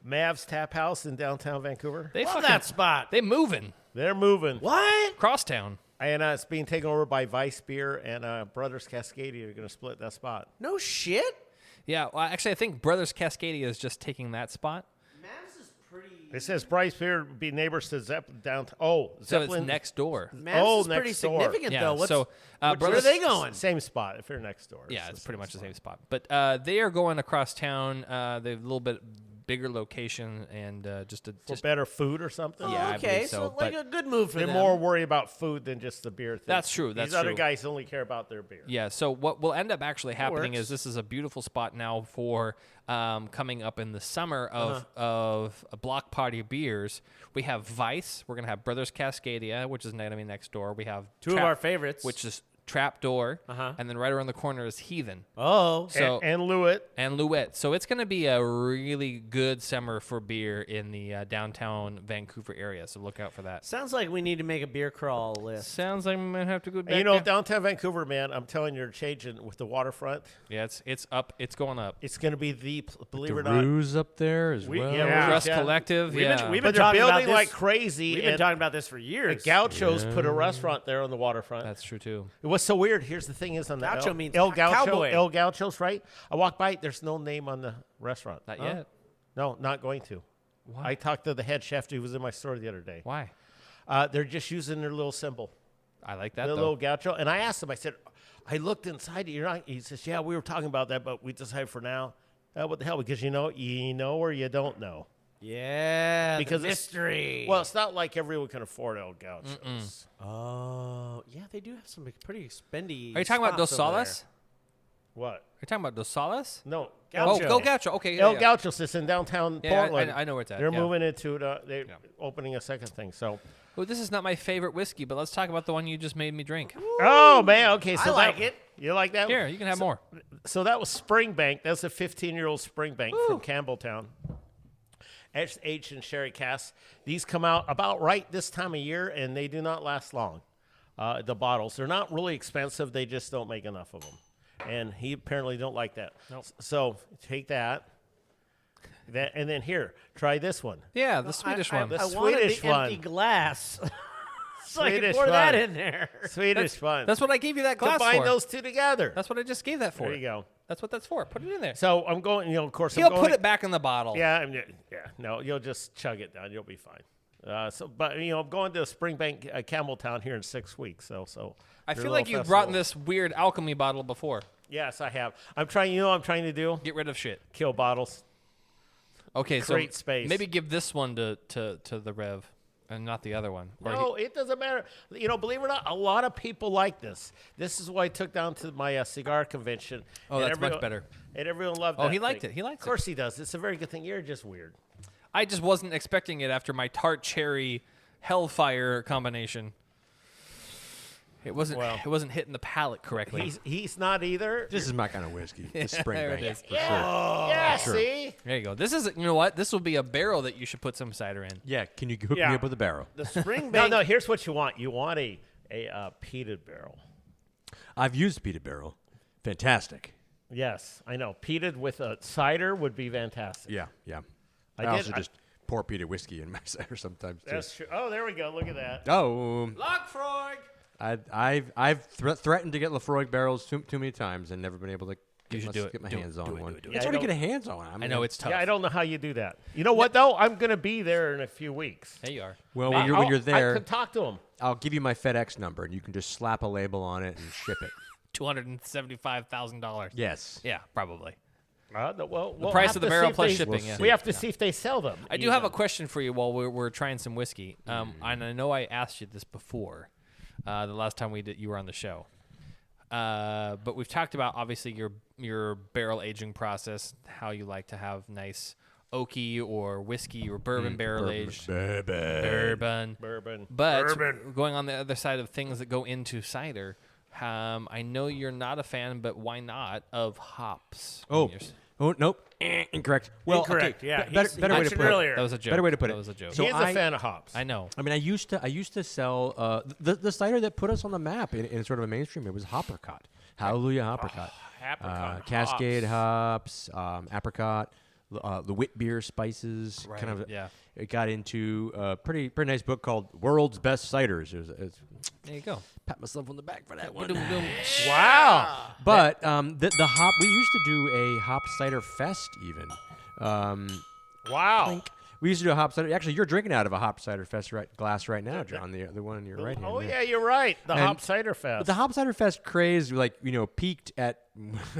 Mav's Tap House in downtown Vancouver. They Love that spot. They moving. They're moving. What? Crosstown. And it's being taken over by Vice Beer and Brothers Cascadia are going to split that spot. No shit? Yeah, well, actually, I think Brothers Cascadia is just taking that spot. Mavs is pretty... It says Bryce Beer be neighbors to downtown. Oh, So Zeppelin. it's next door. Mavs is next pretty door. significant, Yeah, though. so where Brothers, are they going? Same spot if you're next door. Yeah, it's pretty much the same spot. But they are going across town. They have a little bit bigger location and just better food or something. Yeah, I okay, believe so. like but a good move for They're them. more worried about food than just the beer thing. That's true. These other guys only care about their beer. Yeah, so what will end up actually happening works. is this is a beautiful spot now for coming up in the summer of block party beers. We have Vice. We're going to have Brothers Cascadia, which is going to be next door. We have Two of our favorites. which is Trapdoor, Uh-huh. and then right around the corner is Heathen. Oh. So and Lewitt. And Lewitt. So it's going to be a really good summer for beer in the downtown Vancouver area. So look out for that. Sounds like we need to make a beer crawl list. Sounds like we might have to go back. And you know, there. downtown Vancouver, man, I'm telling you, you're changing with the waterfront. Yeah, it's up. It's going up. It's going to be believe it or The not. Ruse up there as well. Press Collective. We've been But they're talking about building this like crazy. We've been and talking about this for years. The Gauchos put a restaurant there on the waterfront. That's true too. What's so weird? Here's the thing: is on the Gaucho means El Gaucho, cowboy. El Gauchos, right? I walk by. There's no name on the restaurant. Not yet. No, not going to. Why? I talked to the head chef who was in my store the other day. Why? They're just using their little symbol. I like that The though. little Gaucho. And I asked him. I said, I looked inside. You're not. He says, yeah, we were talking about that, but we decided for now. What the hell? Because you know or you don't know. Yeah, Because the it's- mystery. Well, it's not like everyone can afford El Gauchos. Oh, yeah, they do have some pretty spendy. Are you talking about Dos spots over there. Solas? What? Are you talking about Dos Solas? No, Oh, Gaucho. go Gaucho. Okay, yeah, El yeah. Gauchos is in downtown Yeah, Portland. I know where it's at, They're yeah. moving into they're opening a second thing. So Oh, this is not my favorite whiskey, but let's talk about the one you just made me drink. Oh man, okay. So I like it. You like that? Here, you can have more. So that was Springbank. That's a 15-year-old Springbank from Campbelltown. Aged in sherry casks. These come out about right this time of year, and they do not last long. The bottles, they're not really expensive. They just don't make enough of them, and he apparently don't like that. Nope. So take that. And then here, try this one. Yeah, the Swedish one. The I wanted Swedish the one. empty glass. So I can Swedish pour that one. in there. Swedish one. That's what I gave you that glass Combine for. those two together. That's what I just gave that for. There you go. That's what that's for. Put it in there. So I'm going. Of course, He'll I'm going put it back in the bottle. Yeah, no, you'll just chug it down. You'll be fine. But I'm going to Springbank, Campbelltown here in 6 weeks. So I their feel like little you've brought festival. this weird alchemy bottle before. Yes, I have. I'm trying. You know what I'm trying to do? Get rid of shit. Kill bottles. Okay, Create so space. maybe give this one to the Rev, and not the other one. Or No, it doesn't matter. Believe it or not, a lot of people like this. This is what I took down to my cigar convention. Oh, and that's much better. And everyone loved Oh, that he liked thing. it. He liked it. Of course he does. It's a very good thing. You're just weird. I just wasn't expecting it after my tart cherry hellfire combination. It wasn't hitting the palate correctly. He's not either. This is my kind of whiskey. The There it Springbank. is. For Yeah, sure. see? There you go. This is, you know what? This will be a barrel that you should put some cider in. Yeah, can you hook me Yeah. up with a barrel? The Springbank. No, here's what you want. You want a peated barrel. I've used peated barrel. Fantastic. Yes, I know. Peated with a cider would be fantastic. Yeah, yeah. I I, did- also just pour peated whiskey in my cider sometimes too. That's true. Oh, there we go. Look at that. Oh, Lockfroig! I've threatened to get Lafroig barrels too many times and never been able to get my hands on one. Yeah, It's I hard to don't- get a hands on. I know it's tough. Yeah, I don't know how you do that. You know what, though? I'm going to be there in a few weeks. There you are. Well, when you're I there, could talk to him. I'll give you my FedEx number and you can just slap a label on it and ship it. $275,000. Yes. Yeah, probably. The price of the barrel plus shipping. Yeah. We have to see if they sell them. I do have a question for you while we're trying some whiskey. And I know I asked you this before, the last time you were on the show. But we've talked about obviously your barrel aging process, how you like to have nice oaky or whiskey or bourbon barrel aged bourbon. But going on the other side of things that go into cider, I know you're not a fan, but why not, of hops? Oh, nope. Incorrect. Well, Incorrect, okay. yeah. Better way to put it. That was a joke. Better way to put it. That was a joke. He is a fan of hops. I know. I mean, I used to sell the cider that put us on the map in sort of a mainstream. It was Hoppercot. Hallelujah, Hoppercot. Apricot Cascade hops, apricot, the wit beer spices. Right, Kind of. yeah. It got into a pretty nice book called World's Best Ciders. There you go. Pat myself on the back for that one. Wow. But the hop, we used to do a hop cider fest even. Wow. We used to do a hop cider. Actually, you're drinking out of a hop cider fest glass right now, John. The one on your right hand. Oh, there. yeah, you're right. The And- Hop Cider Fest. But the Hop Cider Fest craze, peaked at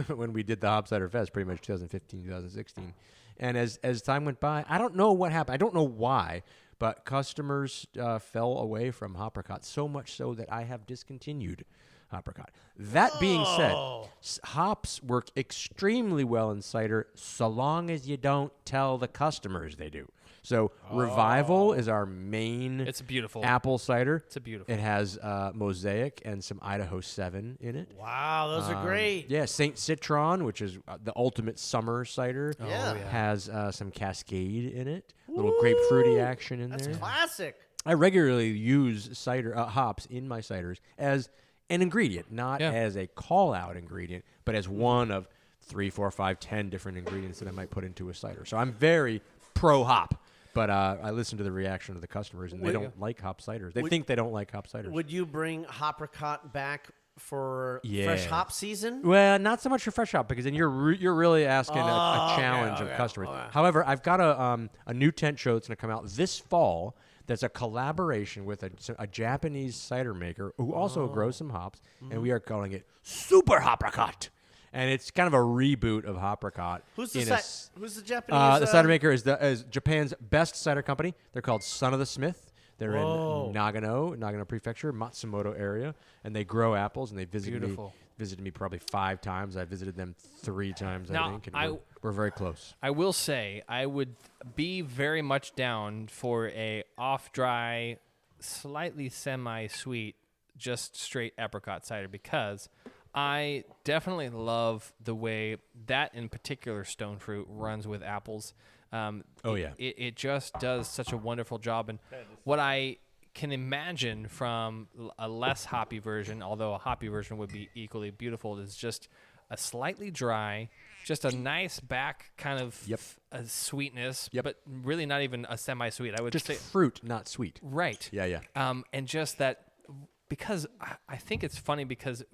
when we did the Hop Cider Fest, pretty much 2015, 2016. And as time went by, I don't know what happened. I don't know why, but customers fell away from Hoppercot, so much so that I have discontinued Hoppercot. That being said, hops work extremely well in cider so long as you don't tell the customers they do. So Revival is our main It's beautiful. apple cider. It's a beautiful. It has Mosaic and some Idaho 7 in it. Wow, those are great. Yeah, Saint Citron, which is the ultimate summer cider, Yeah. has some Cascade in it. A little grapefruity action in That's there. classic. I regularly use cider hops in my ciders as an ingredient, not as a call-out ingredient, but as one of 3, 4, 5, 10 different ingredients that I might put into a cider. So I'm very pro-hop. But I listen to the reaction of the customers, and they don't like hop ciders. They think they don't like hop ciders. Would you bring Hoppercott back for fresh hop season? Well, not so much for fresh hop, because then you're really asking a challenge of customers. However, I've got a new tent show that's going to come out this fall. That's a collaboration with a Japanese cider maker who also grows some hops, and we are calling it Super Hoppercott. And it's kind of a reboot of Hoppercott. Who's the Japanese? The cider maker is Japan's best cider company. They're called Son of the Smith. They're in Nagano Prefecture, Matsumoto area, and they grow apples. And they visited me probably 5 times. I visited them 3 times, I think. And we're very close. I will say I would be very much down for a off-dry slightly semi-sweet, just straight apricot cider, because I definitely love the way that in particular stone fruit runs with apples. It just does such a wonderful job. And what I can imagine from a less hoppy version, although a hoppy version would be equally beautiful, is just a slightly dry, just a nice back kind of a sweetness, but really not even a semi-sweet. I would just say fruit, not sweet. Right. Yeah. And just that, because I think it's funny because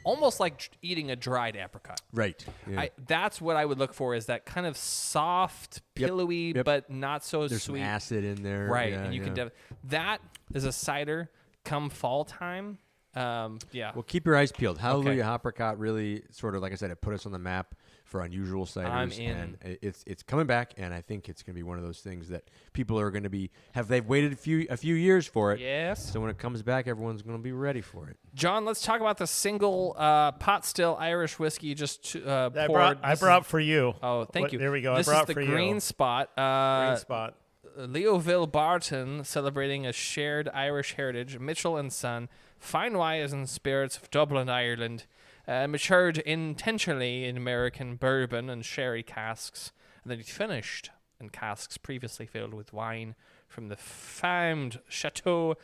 almost like eating a dried apricot. Right. Yeah. That's what I would look for, is that kind of soft, pillowy, but not so There's sweet. some acid in there. Right. Yeah, And you can that is a cider come fall time. Well, keep your eyes peeled. Hallelujah Apricot really sort of, like I said, it put us on the map for unusual ciders. I'm in. And it's coming back, and I think it's going to be one of those things that people are going to they've waited a few years for it. Yes. So when it comes back, everyone's going to be ready for it. John, let's talk about the single pot still Irish whiskey you just poured. I brought for you. Oh, thank you. There we go. This I brought is the for Green you. Spot. Green Spot. Leoville Barton, celebrating a shared Irish heritage. Mitchell and Son, fine wines and spirits of Dublin, Ireland, matured intentionally in American bourbon and sherry casks, and then finished in casks previously filled with wine from the famed Chateau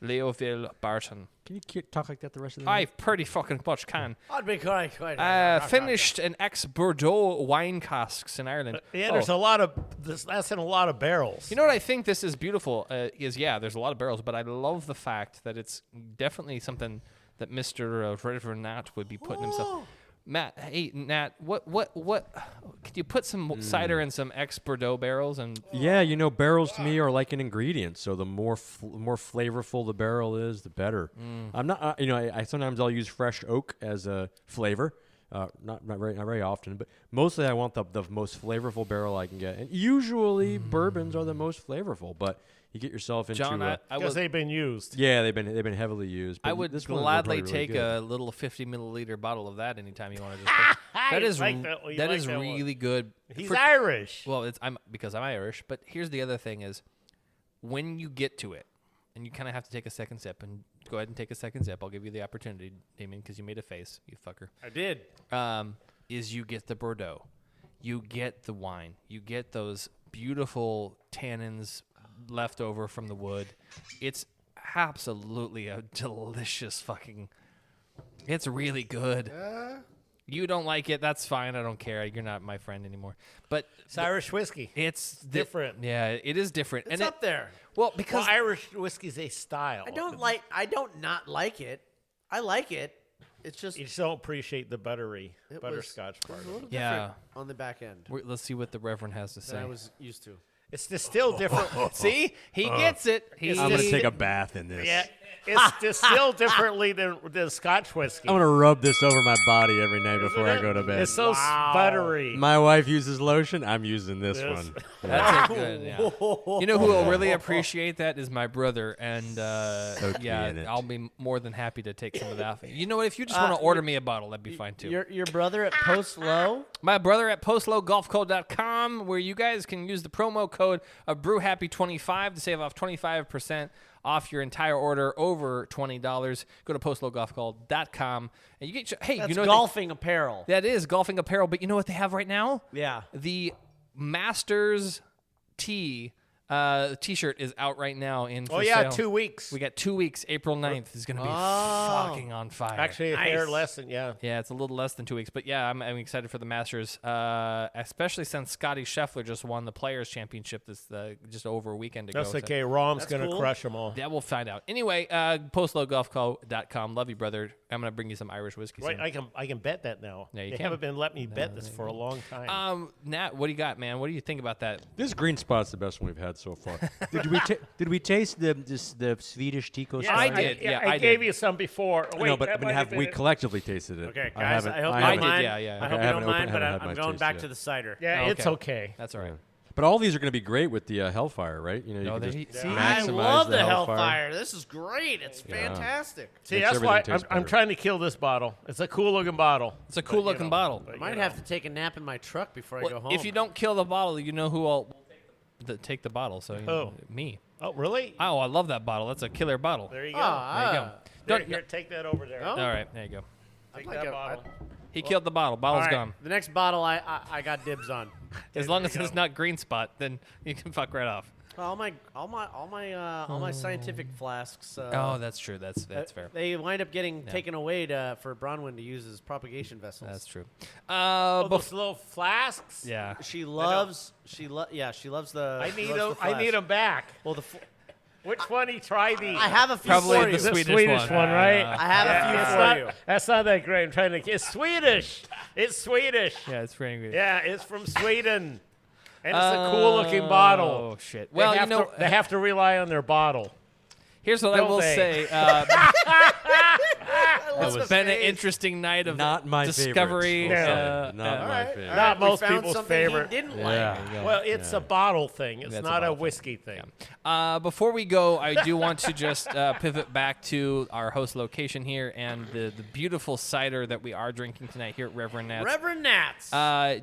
Leoville Barton. Can you talk like that the rest of the I night? pretty fucking much can. I'd be quite. Finished in ex-Bordeaux wine casks in Ireland. There's a lot of this. That's in a lot of barrels. You know what I think this is beautiful is, there's a lot of barrels, but I love the fact that it's definitely something that Mr. Reverend Nat would be putting himself. Nat, what? Could you put some cider in some ex-Bordeaux barrels? And Yeah, barrels to me are like an ingredient. So the more flavorful the barrel is, the better. I'm not, I sometimes I'll use fresh oak as a flavor. Not very often, but mostly I want the most flavorful barrel I can get. And usually bourbons are the most flavorful, but you get yourself into John, because they've been used. Yeah, they've been heavily used. But I would this one gladly really take good. a little 50 milliliter bottle of that anytime you want to just. That is really good. He's Irish. Well, because I'm Irish, but here's the other thing: is when you get to it, and you kind of have to take a second sip, and go ahead and take a second sip. I'll give you the opportunity, Damian, because you made a face, you fucker. I did. Is you get the Bordeaux, you get the wine, you get those beautiful tannins left over from the wood. It's absolutely a delicious fucking. It's really good. You don't like it, that's fine. I don't care. You're not my friend anymore. But It's Irish whiskey. It's different. Yeah, it is different. It's up there. Well, because Irish whiskey is a style. I don't not like it. I like it. It's just You just don't appreciate the buttery butterscotch part. It was a little Yeah. different on the back end let's see what the Reverend has to say. than I was used to. It's distilled different. See, he gets it. I'm going to take a bath in this. Yeah, it's distilled differently than Scotch whiskey. I'm going to rub this over my body every night before I go to bed. It's so buttery. My wife uses lotion. I'm using this one. That's a good. Yeah. You know who will really appreciate that is my brother, and in it. I'll be more than happy to take some of that. You know what? If you just want to order me a bottle, that'd be fine too. Your brother at Post Low? My brother at postlowgolfco.com, where you guys can use the promo code of Brew Happy 25 to save off 25% off your entire order over $20. Go to postlowgolfco.com and you get That's golfing apparel. That is golfing apparel, but you know what they have right now? Yeah. The Masters T T-shirt is out right now for sale. 2 weeks. We got 2 weeks. April 9th is going to be fucking on fire. Actually, a hair less than, Yeah, it's a little less than 2 weeks. But yeah, I'm excited for the Masters, especially since Scotty Scheffler just won the Players' Championship just over a weekend ago. That's okay. Rom's going to crush them all. Yeah, we'll find out. Anyway, postlowgolfco.com. Love you, brother. I'm going to bring you some Irish whiskey soon. I can bet that now. Yeah, you they can. haven't been letting me bet this for a long time. Nat, what do you got, man? What do you think about that? This green spot's the best one we've had so far. Did we taste the Swedish Tico? Yes, I did. I gave you some before. Wait, no, but have we collectively tasted it? Okay, I guys, haven't. I hope I you haven't. don't mind. Yeah. I hope you don't mind, but I'm going back to the cider. Yeah, it's okay. That's all right. But all these are going to be great with the Hellfire, right? You No, can they- just see, I maximize love the Hellfire. Hellfire. This is great. It's fantastic. See, Makes that's why everything taste I'm better. trying to kill this bottle. It's a cool-looking bottle. It's a cool-looking bottle. I might have to take a nap in my truck before I go home. If you don't kill the bottle, you know who will take the bottle. So Who? me. Oh, really? Oh, I love that bottle. That's a killer bottle. There you go. There you go. Don't Here, take that over there. All right, there you go. Take that bottle. He killed the bottle. Bottle's All right, gone. The next bottle I got dibs on. As long as it's not green spot, then you can fuck right off. All my scientific flasks. Oh, that's true. That's fair. They wind up getting taken away for Bronwyn to use as propagation vessels. That's true. Those little flasks. Yeah. She loves the. I need them back. Well, which one? Try these. I have a few Probably for the you. Swedish one, right? I have a few for you. That's not that great. I'm trying to. It's Swedish. It's Swedish. Yeah, it's pretty good. Yeah, it's from Sweden, and it's a cool-looking bottle. Oh shit! Well, they have to rely on their bottle. Here's what I will say. It's been an interesting night of discovery. Not my favorite. Not most found people's something favorite. He didn't Yeah. like. Well, it's a bottle thing. It's That's not a a bottle whiskey thing. Before we go, I do want to just pivot back to our host location here and the beautiful cider that we are drinking tonight here at Reverend Nat's. Reverend Nat's.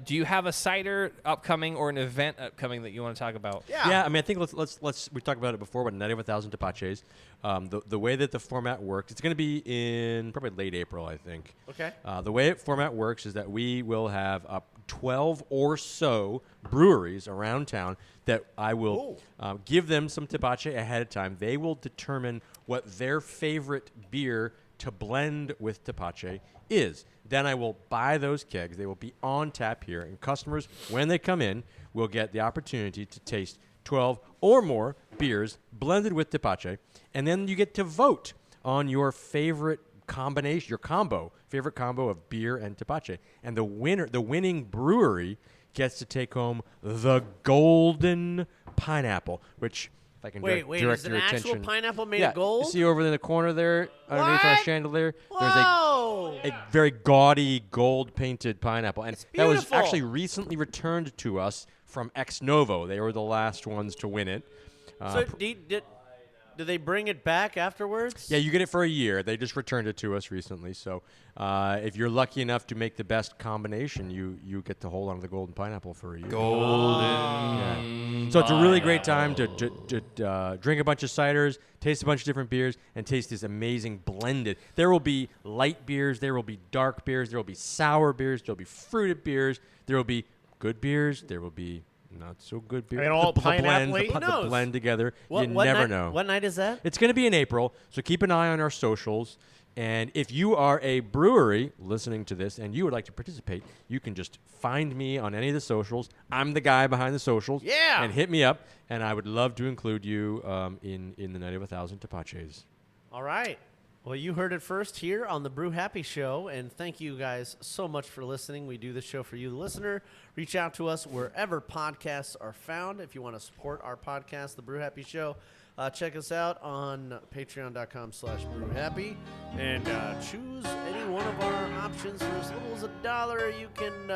Do you have a cider upcoming or an event upcoming that you want to talk about? Yeah, I mean, I think let's we talked about it before, but Night of 1,000 Tepaches. The way that the format works, it's going to be in probably late April, I think. Okay. The way format works is that we will have 12 or so breweries around town that I will give them some Tepache ahead of time. They will determine what their favorite beer to blend with Tepache is. Then I will buy those kegs. They will be on tap here, and customers, when they come in, will get the opportunity to taste 12 or more beers blended with Tepache, and then you get to vote on your favorite combination, favorite combo of beer and Tepache. And the winning brewery gets to take home the golden pineapple, which, if I can direct is your an attention. actual pineapple made of gold? You see over in the corner there, underneath our chandelier, Whoa! there's a very gaudy gold-painted pineapple. And that was beautiful. actually recently returned to us from Ex Novo. They were the last ones to win it. So do they bring it back afterwards? Yeah, you get it for a year. They just returned it to us recently. So if you're lucky enough to make the best combination, you get to hold on to the golden pineapple for a year. Golden. So it's a really great time to drink a bunch of ciders, taste a bunch of different beers, and taste this amazing blended. There will be light beers. There will be dark beers. There will be sour beers. There will be fruited beers. There will be good beers. There will be not so good beer. And all pineapple-y? The blend together. What never night, know. What night is that? It's going to be in April, so keep an eye on our socials. And if you are a brewery listening to this and you would like to participate, you can just find me on any of the socials. I'm the guy behind the socials. Yeah. And hit me up, and I would love to include you in the Night of 1,000 Tepaches. All right. Well, you heard it first here on the Brew Happy Show, and thank you guys so much for listening. We do this show for you, the listener. Reach out to us wherever podcasts are found. If you want to support our podcast, the Brew Happy Show, check us out on patreon.com/brewhappy and choose any one of our options. For as little as $1, you can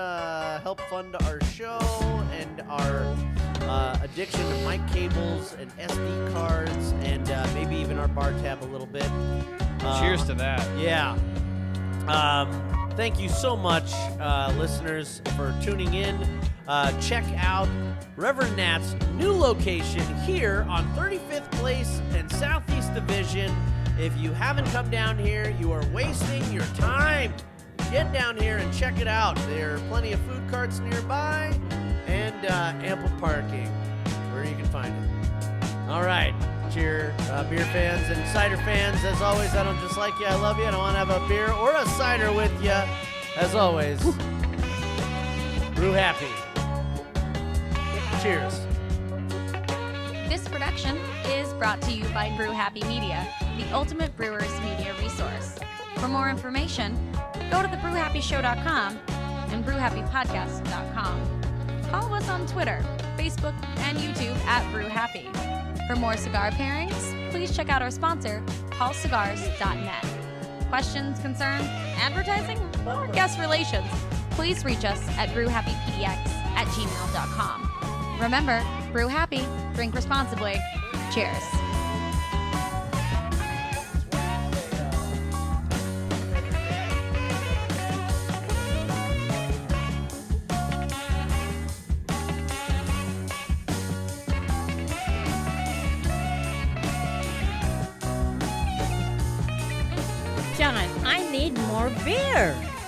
help fund our show and our addiction to mic cables and SD cards and maybe even our bar tab a little bit. Cheers to that. Yeah. Thank you so much, listeners, for tuning in. Check out Reverend Nat's new location here on 35th Place and Southeast Division. If you haven't come down here, you are wasting your time. Get down here and check it out. There are plenty of food carts nearby and ample parking where you can find it. All right. Cheer, beer fans and cider fans. As always, I don't just like you, I love you. I don't want to have a beer or a cider with you. As always, brew happy. Cheers. This production is brought to you by Brew Happy Media, the ultimate brewers media resource. For more information, go to thebrewhappyshow.com and brewhappypodcast.com. Follow us on Twitter, Facebook, and YouTube at Brew Happy. For more cigar pairings, please check out our sponsor, paulcigars.net. Questions, concerns, advertising, or guest relations, please reach us at brewhappypdx@gmail.com. Remember, brew happy, drink responsibly. Cheers. more beer.